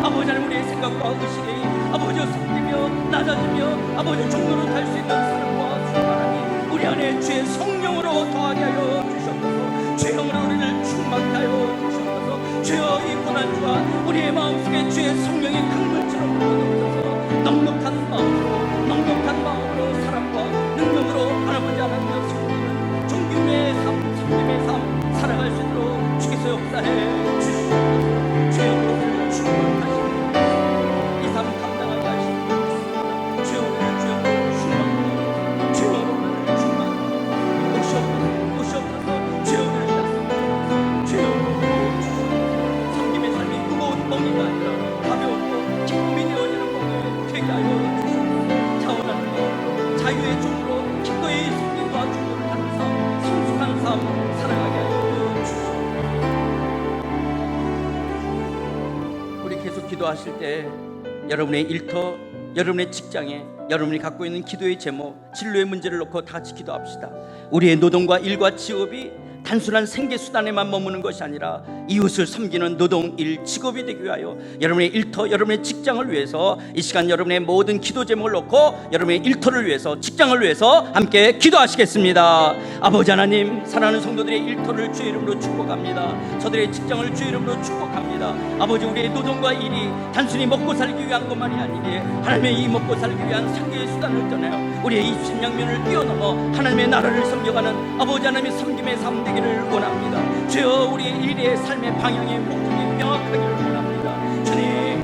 아버지 하나님, 우리의 생각과 의식이 아버지여 섬기며 낮아지며 아버지 종로로 갈 수 있는 사랑과 주 하나님, 우리 안에 주의 성령으로 더하게 하여 주시옵소서. 주의 영으로 우리를 충만케 하여 주시옵소서. 주여, 이 고난주와 우리의 마음속에 주의 성령의 강물처럼 부어주셔서 넉넉한 마음으로 사랑과 능력으로 하나님의 하나님의 섬기는 존귀의 삶, 섬김의 삶 살아갈 수 있도록 주께서 역사해 주시옵소서. 주의 영으로 충만하시옵소서. 이 삶 감당하게 하시옵소서. 주의 영으로 충만하시옵소서. 주의 영으로 충만하시옵소서. 오시옵소서. 주의 영으로 다스리옵소서. 주의 영으로 주시옵소서. 섬김의 삶이 무거운 멍이가 아니라 가볍고 기쁨이 되어지는 멍에 되게 하여 주시옵소서. 자원하는 것, 자유의 종으로 기꺼이 섬김과 중보를 하는 삶, 성숙한 삶 살아가게 하여 주시옵소서. 우리 계속 기도하실 때 여러분의 일터, 여러분의 직장에 여러분이 갖고 있는 기도의 제목, 진로의 문제를 놓고 다 같이 기도합시다. 우리의 노동과 일과 직업이 단순한 생계수단에만 머무는 것이 아니라 이웃을 섬기는 노동, 일, 직업이 되기 위하여 여러분의 일터, 여러분의 직장을 위해서 이 시간 여러분의 모든 기도 제목을 놓고 여러분의 일터를 위해서, 직장을 위해서 함께 기도하시겠습니다. 아버지 하나님, 사랑하는 성도들의 일터를 주의 이름으로 축복합니다. 저들의 직장을 주의 이름으로 축복합니다. 아버지, 우리의 노동과 일이 단순히 먹고 살기 위한 것만이 아니기에 하나님의 이 먹고 살기 위한 상계의 수단을 떠나요 우리의 이 신양면을 뛰어넘어 하나님의 나라를 섬겨가는 아버지 하나님의 섬김의 삶 되기를 원합니다. 주여, 우리의 일의 삶의 방향의 목적이 명확하기를 원합니다. 주님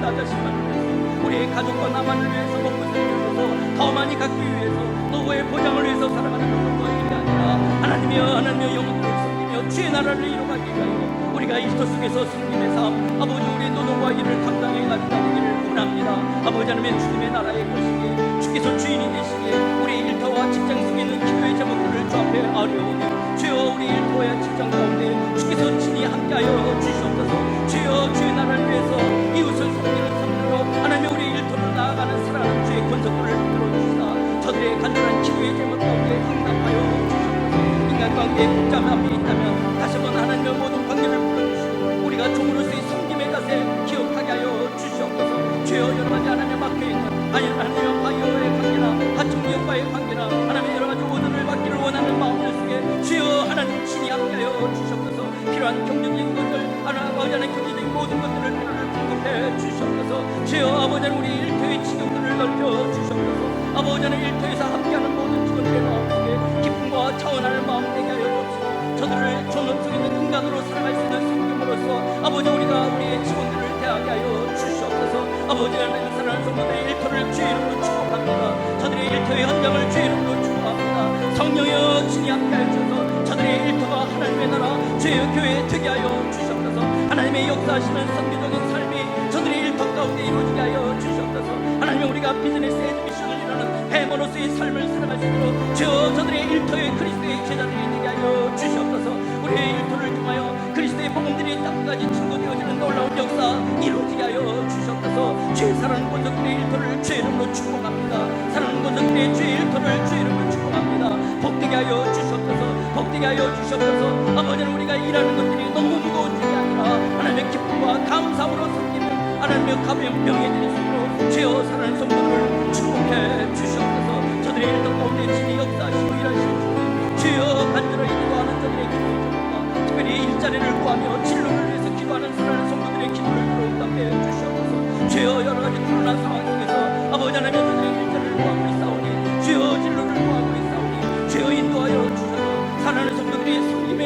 나 자신만을 위해서, 우리의 가족과 나만을 위해서, 먹고 살기 위해서, 더 많이 갖기 위해서, 노후의 보장을 위해서 살아가는 것과 일이 아니라 하나님의 영혼을 섬기며 주의 나라를 이루어가기 위하여 우리가 일터 속에서 섬김의 삶, 아버지 우리의 노동과 일을 감당해 가기를 원합니다. 아버지 하나님의 주님의 나라의 것이기에 주께서 주인이 되시기에 우리의 일터와 직장 속에 있는 기도의 제목들을 주 앞에 아뢰오니 주여, 우리 일터와 직장 가운데 주께서 친히 함께하여 주시옵소서. 주여, 주의 나라를 위해서 이웃을 섬기는 삶으로 하나님의 우리 일터로 나아가는 사랑하는 주의 권속들을 이끌어 주시다. 저들의 간절한 기도의 제목 가운데 응답하여 주시옵소서. 인간관계에 복잡함이 있다면 다시 한번 하나님의 모든 관계를 불러주시고 우리가 종으로서의 섬김의 자세 기억하게 하여 주시옵소서. 주여, 여러 가지 하나님의 막혀있는 하나님의 바이오의 관계나 하청기업과의 관계나 하나님의 여러 가지 오전을 받기를 원하는 마음들 속에 주여 하나님 친히 함께하여 주시옵소서. 필요한 경제적인 것들, 아버지 하나님 경제적인 모든 것들을 공급해 주시옵소서. 주여, 아버지 하나님 우리 일터의 지경들을 넓혀 주시옵소서. 아버지 하나님 일터에서 함께하는 모든 직원들의 마음속에 기쁨과 차원하는 마음 되게 하여 주옵소서. 저들을 존엄 속에 있는 인간으로 살아갈 수 있는 성경으로서 아버지 우리가 우리의 직원들을 대하게 하여 주시옵소서. 아버지 하나님, 사랑하는 성도들의 일터를 주의 이름으로 축복합니다. 저들의 일터의 현장을 주의 이름으로 축복합니다. 성령여 친히 함께하여 주셔서 저들의 일터가 하나님의 나라 주의 교회 되게 하여 주시옵소서. 하나님의 역사하시는 선교적인 삶이 저들의 일터 가운데 이루어지게 하여 주시옵소서. 하나님, 우리가 비즈니스 에듀미션을 이루는 해머로서의 삶을 살아갈 수 있도록 주여 저들의 일터에 그리스도의 제자들이 되게 하여 주시옵소서. 우리의 일터를 통하여 그리스도의 복음들이 땅까지 증거되어지는 놀라운 역사 이루어지게 하여 주시옵소서. 주의 사랑하는 권속들의 일터를 주의 이름으로 축복합니다. 사랑하는 권속들의 주의 일터를 주의 이름으로 축복합니다. 복되게 하여 주시옵소서. 복되게 하여 주시옵소서. 아버지는 우리가 일하는 것들이 너무 무거운 일이 아니라 하나님의 기쁨과 감사함으로 섬기는 하나님의 가벼운 명예들이 있으므로 주여 사랑하는 성도를 축복해 주시옵소서. 저들의 일터 가운데 진히 역사하시고 일하시는 주님, 주여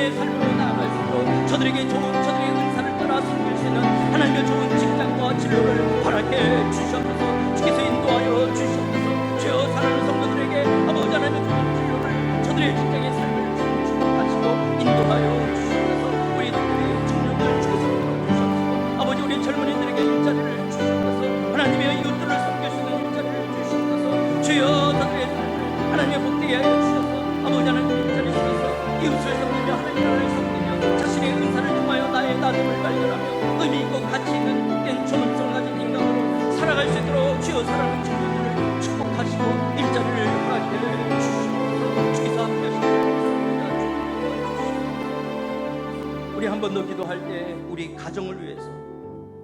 섬김의 삶으로 나아갈 수 있도록 저들에게 좋은 저들의 은사를 따라 섬길 수 있는 하나님의 좋은 직장과 진로를 허락해 주시옵소서. 주께서 인도하여 주시옵소서. 주여 사랑하는 성도들에게 아버지 하나님의 좋은 진로를 저들의 직장의 삶을 축복하시고 인도하여 주시옵소서. 우리들의 청년들 주께서 주시옵소서. 아버지 우리 젊은이들에게 일자리를 주시옵소서. 하나님의 이웃들을 섬길 수 있는 일자리를 주시옵소서. 주여 저들의 삶을 하나님의 복되게 하여 주셔서 아버지 하나님 일자리 주셔서 이웃을 섬기며 하나님 나라를 섬기며 자신의 은사를 통하여 나의 나됨을 발견하며 의미 있고 가치 있는 복된 존엄성을 가진 인간으로 살아갈 수 있도록 주여 사랑하는 청년들을 축복하시고 일자리를 허락해 주시옵소서. 주께서 함께 하시옵소서. 우리 한 번 더 기도할 때 우리 가정을 위해서,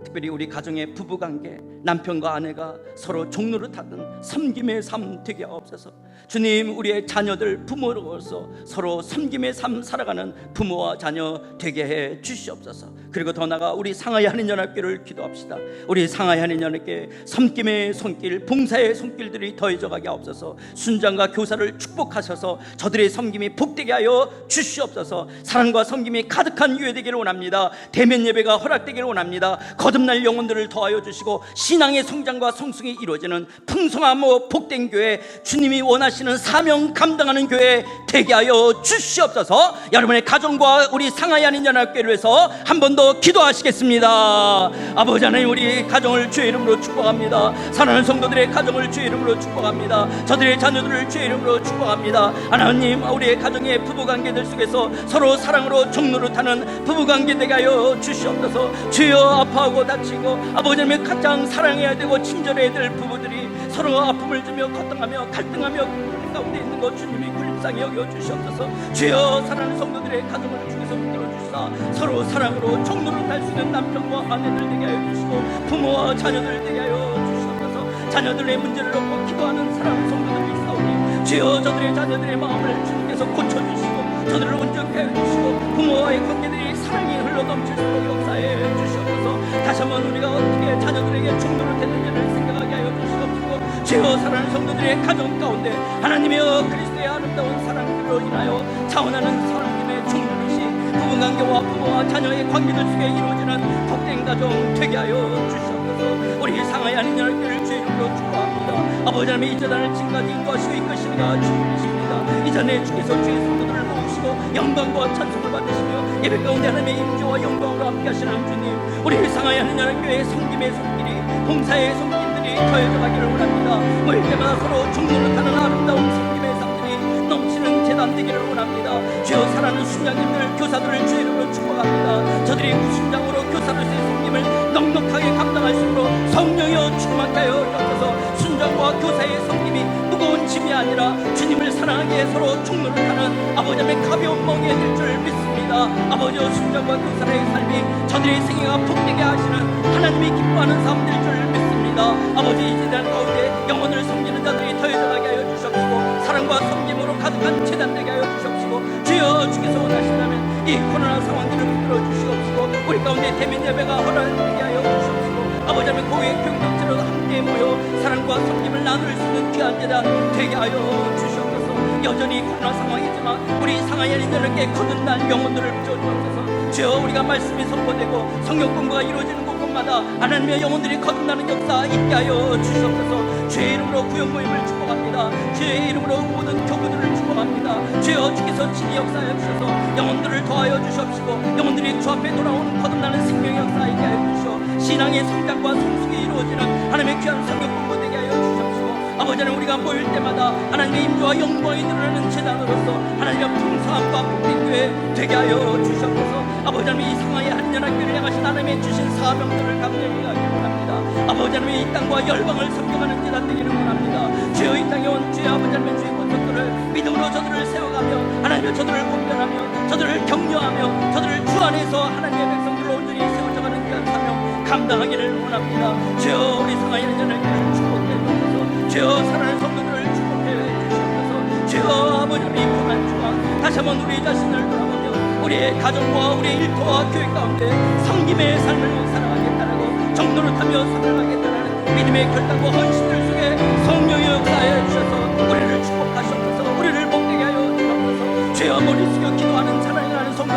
특별히 우리 가정의 부부관계, 남편과 아내가 서로 종노릇하는 섬김의 삶 되게 하옵소서. 주님, 우리의 자녀들 부모로서 서로 섬김의 삶 살아가는 부모와 자녀 되게 해 주시옵소서. 그리고 더 나아가 우리 상하이 한인연합교회를 기도합시다. 우리 상하이 한인연합교회 섬김의 손길, 봉사의 손길들이 더해져 가게 하옵소서. 순장과 교사를 축복하셔서 저들의 섬김이 복되게 하여 주시옵소서. 사랑과 섬김이 가득한 유예 되기를 원합니다. 대면 예배가 허락되기를 원합니다. 거듭날 영혼들을 더하여 주시고 신앙의 성장과 성숙이 이루어지는 풍성하고 복된 교회, 주님이 원하시는 사명 감당하는 교회 되게 하여 주시옵소서. 여러분의 가정과 우리 상하이 한인연합교회를 위해서 한 번 더 기도하시겠습니다. 아버지 하나님, 우리 가정을 주의 이름으로 축복합니다. 사랑하는 성도들의 가정을 주의 이름으로 축복합니다. 저들의 자녀들을 주의 이름으로 축복합니다. 하나님, 우리의 가정의 부부관계들 속에서 서로 사랑으로 종노릇하는 부부관계 되게 하여 주시옵소서. 주여, 아파하고 다치고 아버지 하나님 가장 사랑해야 되고 친절해야 될 부부들이 서로 아픔을 주며 고통하며 갈등하며 가운데 있는 것 주님이 굴림상에 여겨 주시옵소서. 주여, 사랑하는 성도들의 가정을 주께서 붙들어 주시사 서로 사랑으로 종노릇할 수 있는 남편과 아내들 되게 하여 주시고 부모와 자녀들 되게 하여 주시옵소서. 자녀들의 문제를 놓고 기도하는 사랑하는 성도들이 있사오니 주여, 저들의 자녀들의 마음을 주님께서 고쳐주시고 저들을 온전케 하여 주시고 부모와의 관계들이 사랑이 흘러넘칠 수 있도록 역사해 주시옵소서. 다시 한번 우리가 어떻게 자녀들에게 종노릇했는지를 생각하게 하여 주시옵소서. 주여, 사랑하는 성도들의 가정 가운데 하나님이여 그리스도의 아름다운 사랑으로 인하여 자원하는 사랑님의 종노릇이 부부관계와 부모와 자녀의 관계들 속에 이루어지는 복된 가정 되게 하여 주시옵소서. 우리 상하이 한인연합교회를 주의 이름으로 축복합니다. 아버지 하나님의 이 재단을 지금까지 인도하시고 이끄시니가 주님이십니다. 이 자리에 주께서 주의 성도들을 모으시고 영광과 찬송을 받으시며 예배 가운데 하나님의 임재와 영광으로 함께 하시는 주님, 우리 상하이 한인연합교회의 섬김의 손길이, 봉사의 손길들이 더해져 가기를 원합니다. 모일 때마다 서로 종노릇하는 아름다운 섬김의 삶들이 넘치는 재단 되기를 원합니다. 주여, 사랑하는 순장님들, 교사들을 주의 이름으로 축복합니다. 저들이 무순장으로 교사로서의 섬김을 넉넉하게 감당할 수 있도록 성령이여 충만케 하여 주옵소서. 순장과 교사의 섬김이 무거운 짐이 아니라 주님을 사랑하기에 서로 종노릇하는 아버지 하나님의 가벼운 멍에 될 줄 믿습니다. 아버지여, 순장과 교사의 삶이 저들의 생애가 복되게 하시는 하나님이 기뻐하는 삶 될 줄 믿습니다. 아버지, 이 재단 가운데 영혼을 섬기는 자들이 더해져가게 하여 주시옵시고 사랑과 섬김으로 가득한 재단 되게 하여 주시옵시고 주여, 주께서 원하신다면 이 코로나 상황들을 붙들어 주시옵시고 우리 가운데 대면 예배가 허락되게 하여 주시옵시고 아버지 하나님 고액 경력자로 함께 모여 사랑과 섬김을 나눌 수 있는 귀한 재단 되게 하여 주시옵소서. 여전히 코로나 상황이지만 우리 상하이 한인연합교회 거듭난 영혼들을 붙여주옵소서. 주여, 우리가 말씀이 선포되고 성경 공부가 이루어지는 곳곳마다 하나님의 영혼들이 거듭나는 역사 있게 하여 주시옵소서. 주의 이름으로 구역 모임을 축복합니다. 주의 이름으로 모든 교구들을 축복합니다. 주여, 주께서 친히 역사하여 주셔서 영혼들을 더하여 주시옵시고 영혼들이 주 앞에 돌아오는 거듭나는 생명의 역사 있게 하여 주시오. 신앙의 성장과 성숙이 이루어지는 하나님의 귀한 성경 공부 되게 하여 주시옵시고 아버지 하나님, 우리가 모일 때마다 하나님의 임재와 영광이 드러나는 재단으로서 하나님의 풍성함과 복된 교회 되게 하여 주시옵소서. 아버지 하나님, 이 상하이 한인연합교회를 향하신 하나님의 주신 사명들을 감당해 가기를 원합니다. 아버지 하나님, 이 땅과 열방을 섬겨가는 재단 되기를 원합니다. 주여, 이 땅에 온 주의 아버지 하나님의 주의 권속들을 믿음으로 저들을 세워가며 하나님의 저들을 공변하며 저들을 격려하며 저들을 주 안에서 하나님의 백성들로 온전히 세워져가는 귀한 사명 감당하기를 원합니다. 주여, 우리 상하이 한인연합교회를 축복해 주옵소서. 주여, 사랑하는 성도들을 축복해 주옵소서. 주여, 아버지 하나님, 이 평안 주와 다시 한번 우리 자신을 돌아보며 우리의 가정과 우리의 일터와 교회 가운데 섬김의 삶을 살아가겠다라고 정노릇하며 살아가겠다는 믿음의 결단과 헌신들 속에 성령의 역사에 주셔서 우리를 축복하시옵소서. 우리를 복되게 하여 주옵소서. 주여, 머리 숙여 기도하는 사랑하는 성도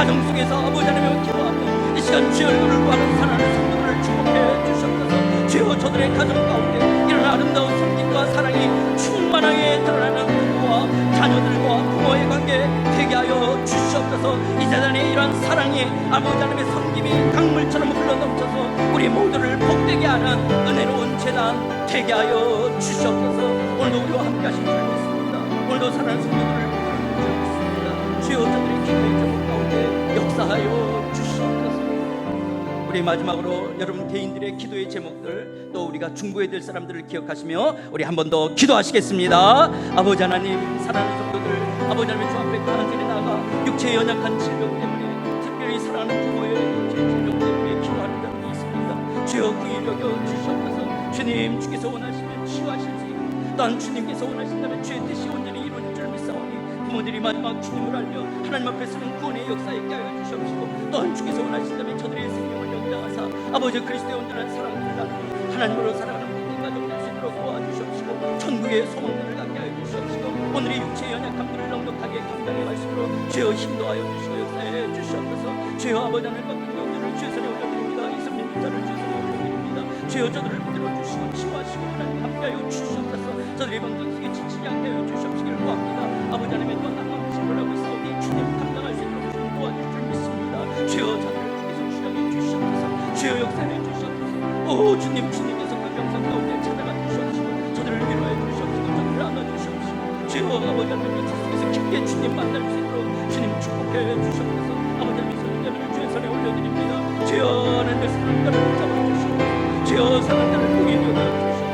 가정 속에서 아버지 하나님을 기도하며 이 시간 주의 얼굴을 구하는 사랑하는 성도들을 축복해 주시옵소서. 주여 저들의 가정 가운데 이런 아름다운 섬김과 사랑이 충만하게 드러나는 부모와 자녀들과 부모의 관계 되게 하여 주시옵소서. 이 재단에 이러한 사랑이 아버지 하나님의 섬김이 강물처럼 흘러넘쳐서 우리 모두를 복되게 하는 은혜로운 재단 되게 하여 주시옵소서. 오늘도 우리와 함께 하신 줄 믿습니다. 오늘도 사랑하는 성도들을 부르는 줄 믿습니다. 주여 저들의 기도의 제목 가운데 역사하여 주시옵소서. 우리 마지막으로 여러분 개인들의 기도의 제목들, 또 우리가 중보해야 될 사람들을 기억하시며 우리 한 번 더 기도하시겠습니다. 아버지 하나님, 사랑하는 성도들, 아버지 하나님 주 앞에 간절히 나아가 육체에 연약한 질병 때문에, 특별히 사랑하는 부모의 육체 질병 때문에 기도하는 자들이 있습니다. 주여 긍휼히 여겨 주시옵소서. 주님, 주께서 원하시면 치유하실지어다. 또한 주님께서 원하신다면 주의 뜻이 온전히 이루어질 줄 믿사오니 부모들이 마지막 주님을 알며 하나님 앞에 서는 구원의 역사에 깨어 주시옵시고, 또한 주께서 원하신다면 저들의 생명을 연장하사 아버지 그리스도의 온전한 사랑을 나누며 하나님으로 살아가는 모든 가족 될 수 있도록 도와주시옵시고, 천국의 소망들을 갖게 하여 주시옵시고, 오늘의 육체의 연약함들을 넉넉하게 감당해 가시도록 주여 힘도하여 주시고 역사해 주시옵소서. 주여 아버지 하나님 같은 경우들을 주의 손에 올려드립니다. 이성민 자를 주의 손에 올려드립니다. 주여 저들을 붙들어 주시고 치유하시고 하나님 함께하여 주시옵소서. 저들의 병든 속에 지치지 않게 하여 주시옵시기를 구합니다. 아버지 하나님의 또한 나만 신뢰하고 있사오니 주님 감당할 수 있도록 주님 도와주실 줄 믿습니다. 주여 저들을 주께서 주장해 주시옵소서. 주여 역사해 주시옵소서. 오 주님, 주님께서 그 병상 가운데 찾아가 주시옵시고 저들을 위로해 주시옵시고 저들을 안아주시옵시고, 주여 아버지 하나님의 속에서 깊게 주님 만날 수 있도록 주님 축복해 주시옵소서. 아버지 하나님의 손자들을 주의 손에 올려드립니다. 주여 하나님의 사랑자를 잡아주시옵소서. 주여 사랑자를 공인해 주시옵소서.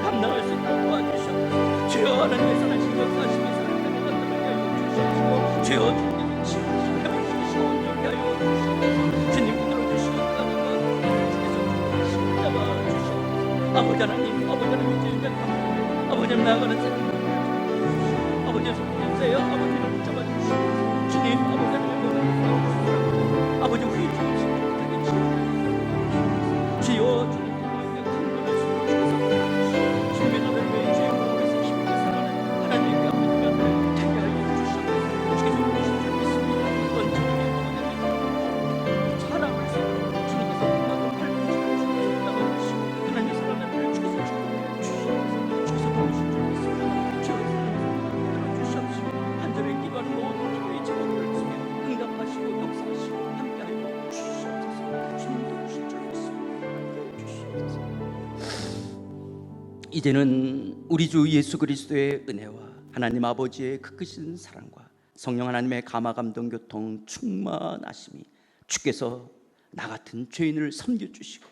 감당할 수 있도록 도와주시옵소서. 주여 하나님의 선하신 역사하시며 사랑자를 나타나게 하여 주시옵시고, 주여 주님께서 치유하시고 회복시키시고 온전하게 하여 주시옵소서. 주님 붙들어 주시고 가정과 주께서 십자가 주시옵소서. 아버지 하나님, 아버지 하나님 주님께 감사합니다. 아버지 하나님 나아가는 사람들 아버지의 손님세요. 아버지를 붙잡아 주시고, 주님 아버지 하나님의 모든 아버지 우리 주님 못하게 주시옵소서. 주여 주님 부모에게 강건할 수 있도록 주께서 주님의 나를 위해 주의 몸에서 힘있게 살아가는 하나님의 아버지가 되게 하여 주시옵소서. 주께서 오신 줄 믿습니다. 또한 주님의 아버지의 사랑을 수 있도록 주님께서 그만큼 팔꿈치를 주께서 잡아주시고 하나님의 사랑을 주께서 주시옵소서. 주께서 도우신 줄 믿습니다. 주여 들어주시옵시고 간절히 기도하는 모든 기도의 제목을 주며 응답하시고 역사하시고 함께하여 주시옵소서. 주님 도우신 줄 믿습니다. 주시옵소서. 이제는 우리 주 예수 그리스도의 은혜와 하나님 아버지의 그 크신 사랑과 성령 하나님의 감화 감동 교통 충만하심이 주께서 나 같은 죄인을 섬겨주시고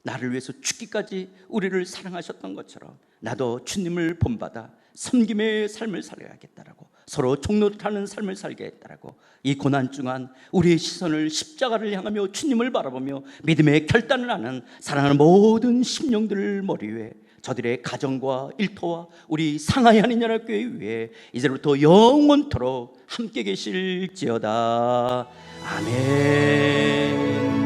나를 위해서 죽기까지 우리를 사랑하셨던 것처럼 나도 주님을 본받아 섬김의 삶을 살아야겠다라고, 서로 종노릇하는 삶을 살겠다라고, 이 고난중한 우리의 시선을 십자가를 향하며 주님을 바라보며 믿음의 결단을 하는 사랑하는 모든 심령들을 머리 위에 저들의 가정과 일터와 우리 상하이 한인연합교회 위에 이제부터 영원토록 함께 계실지어다. 아멘.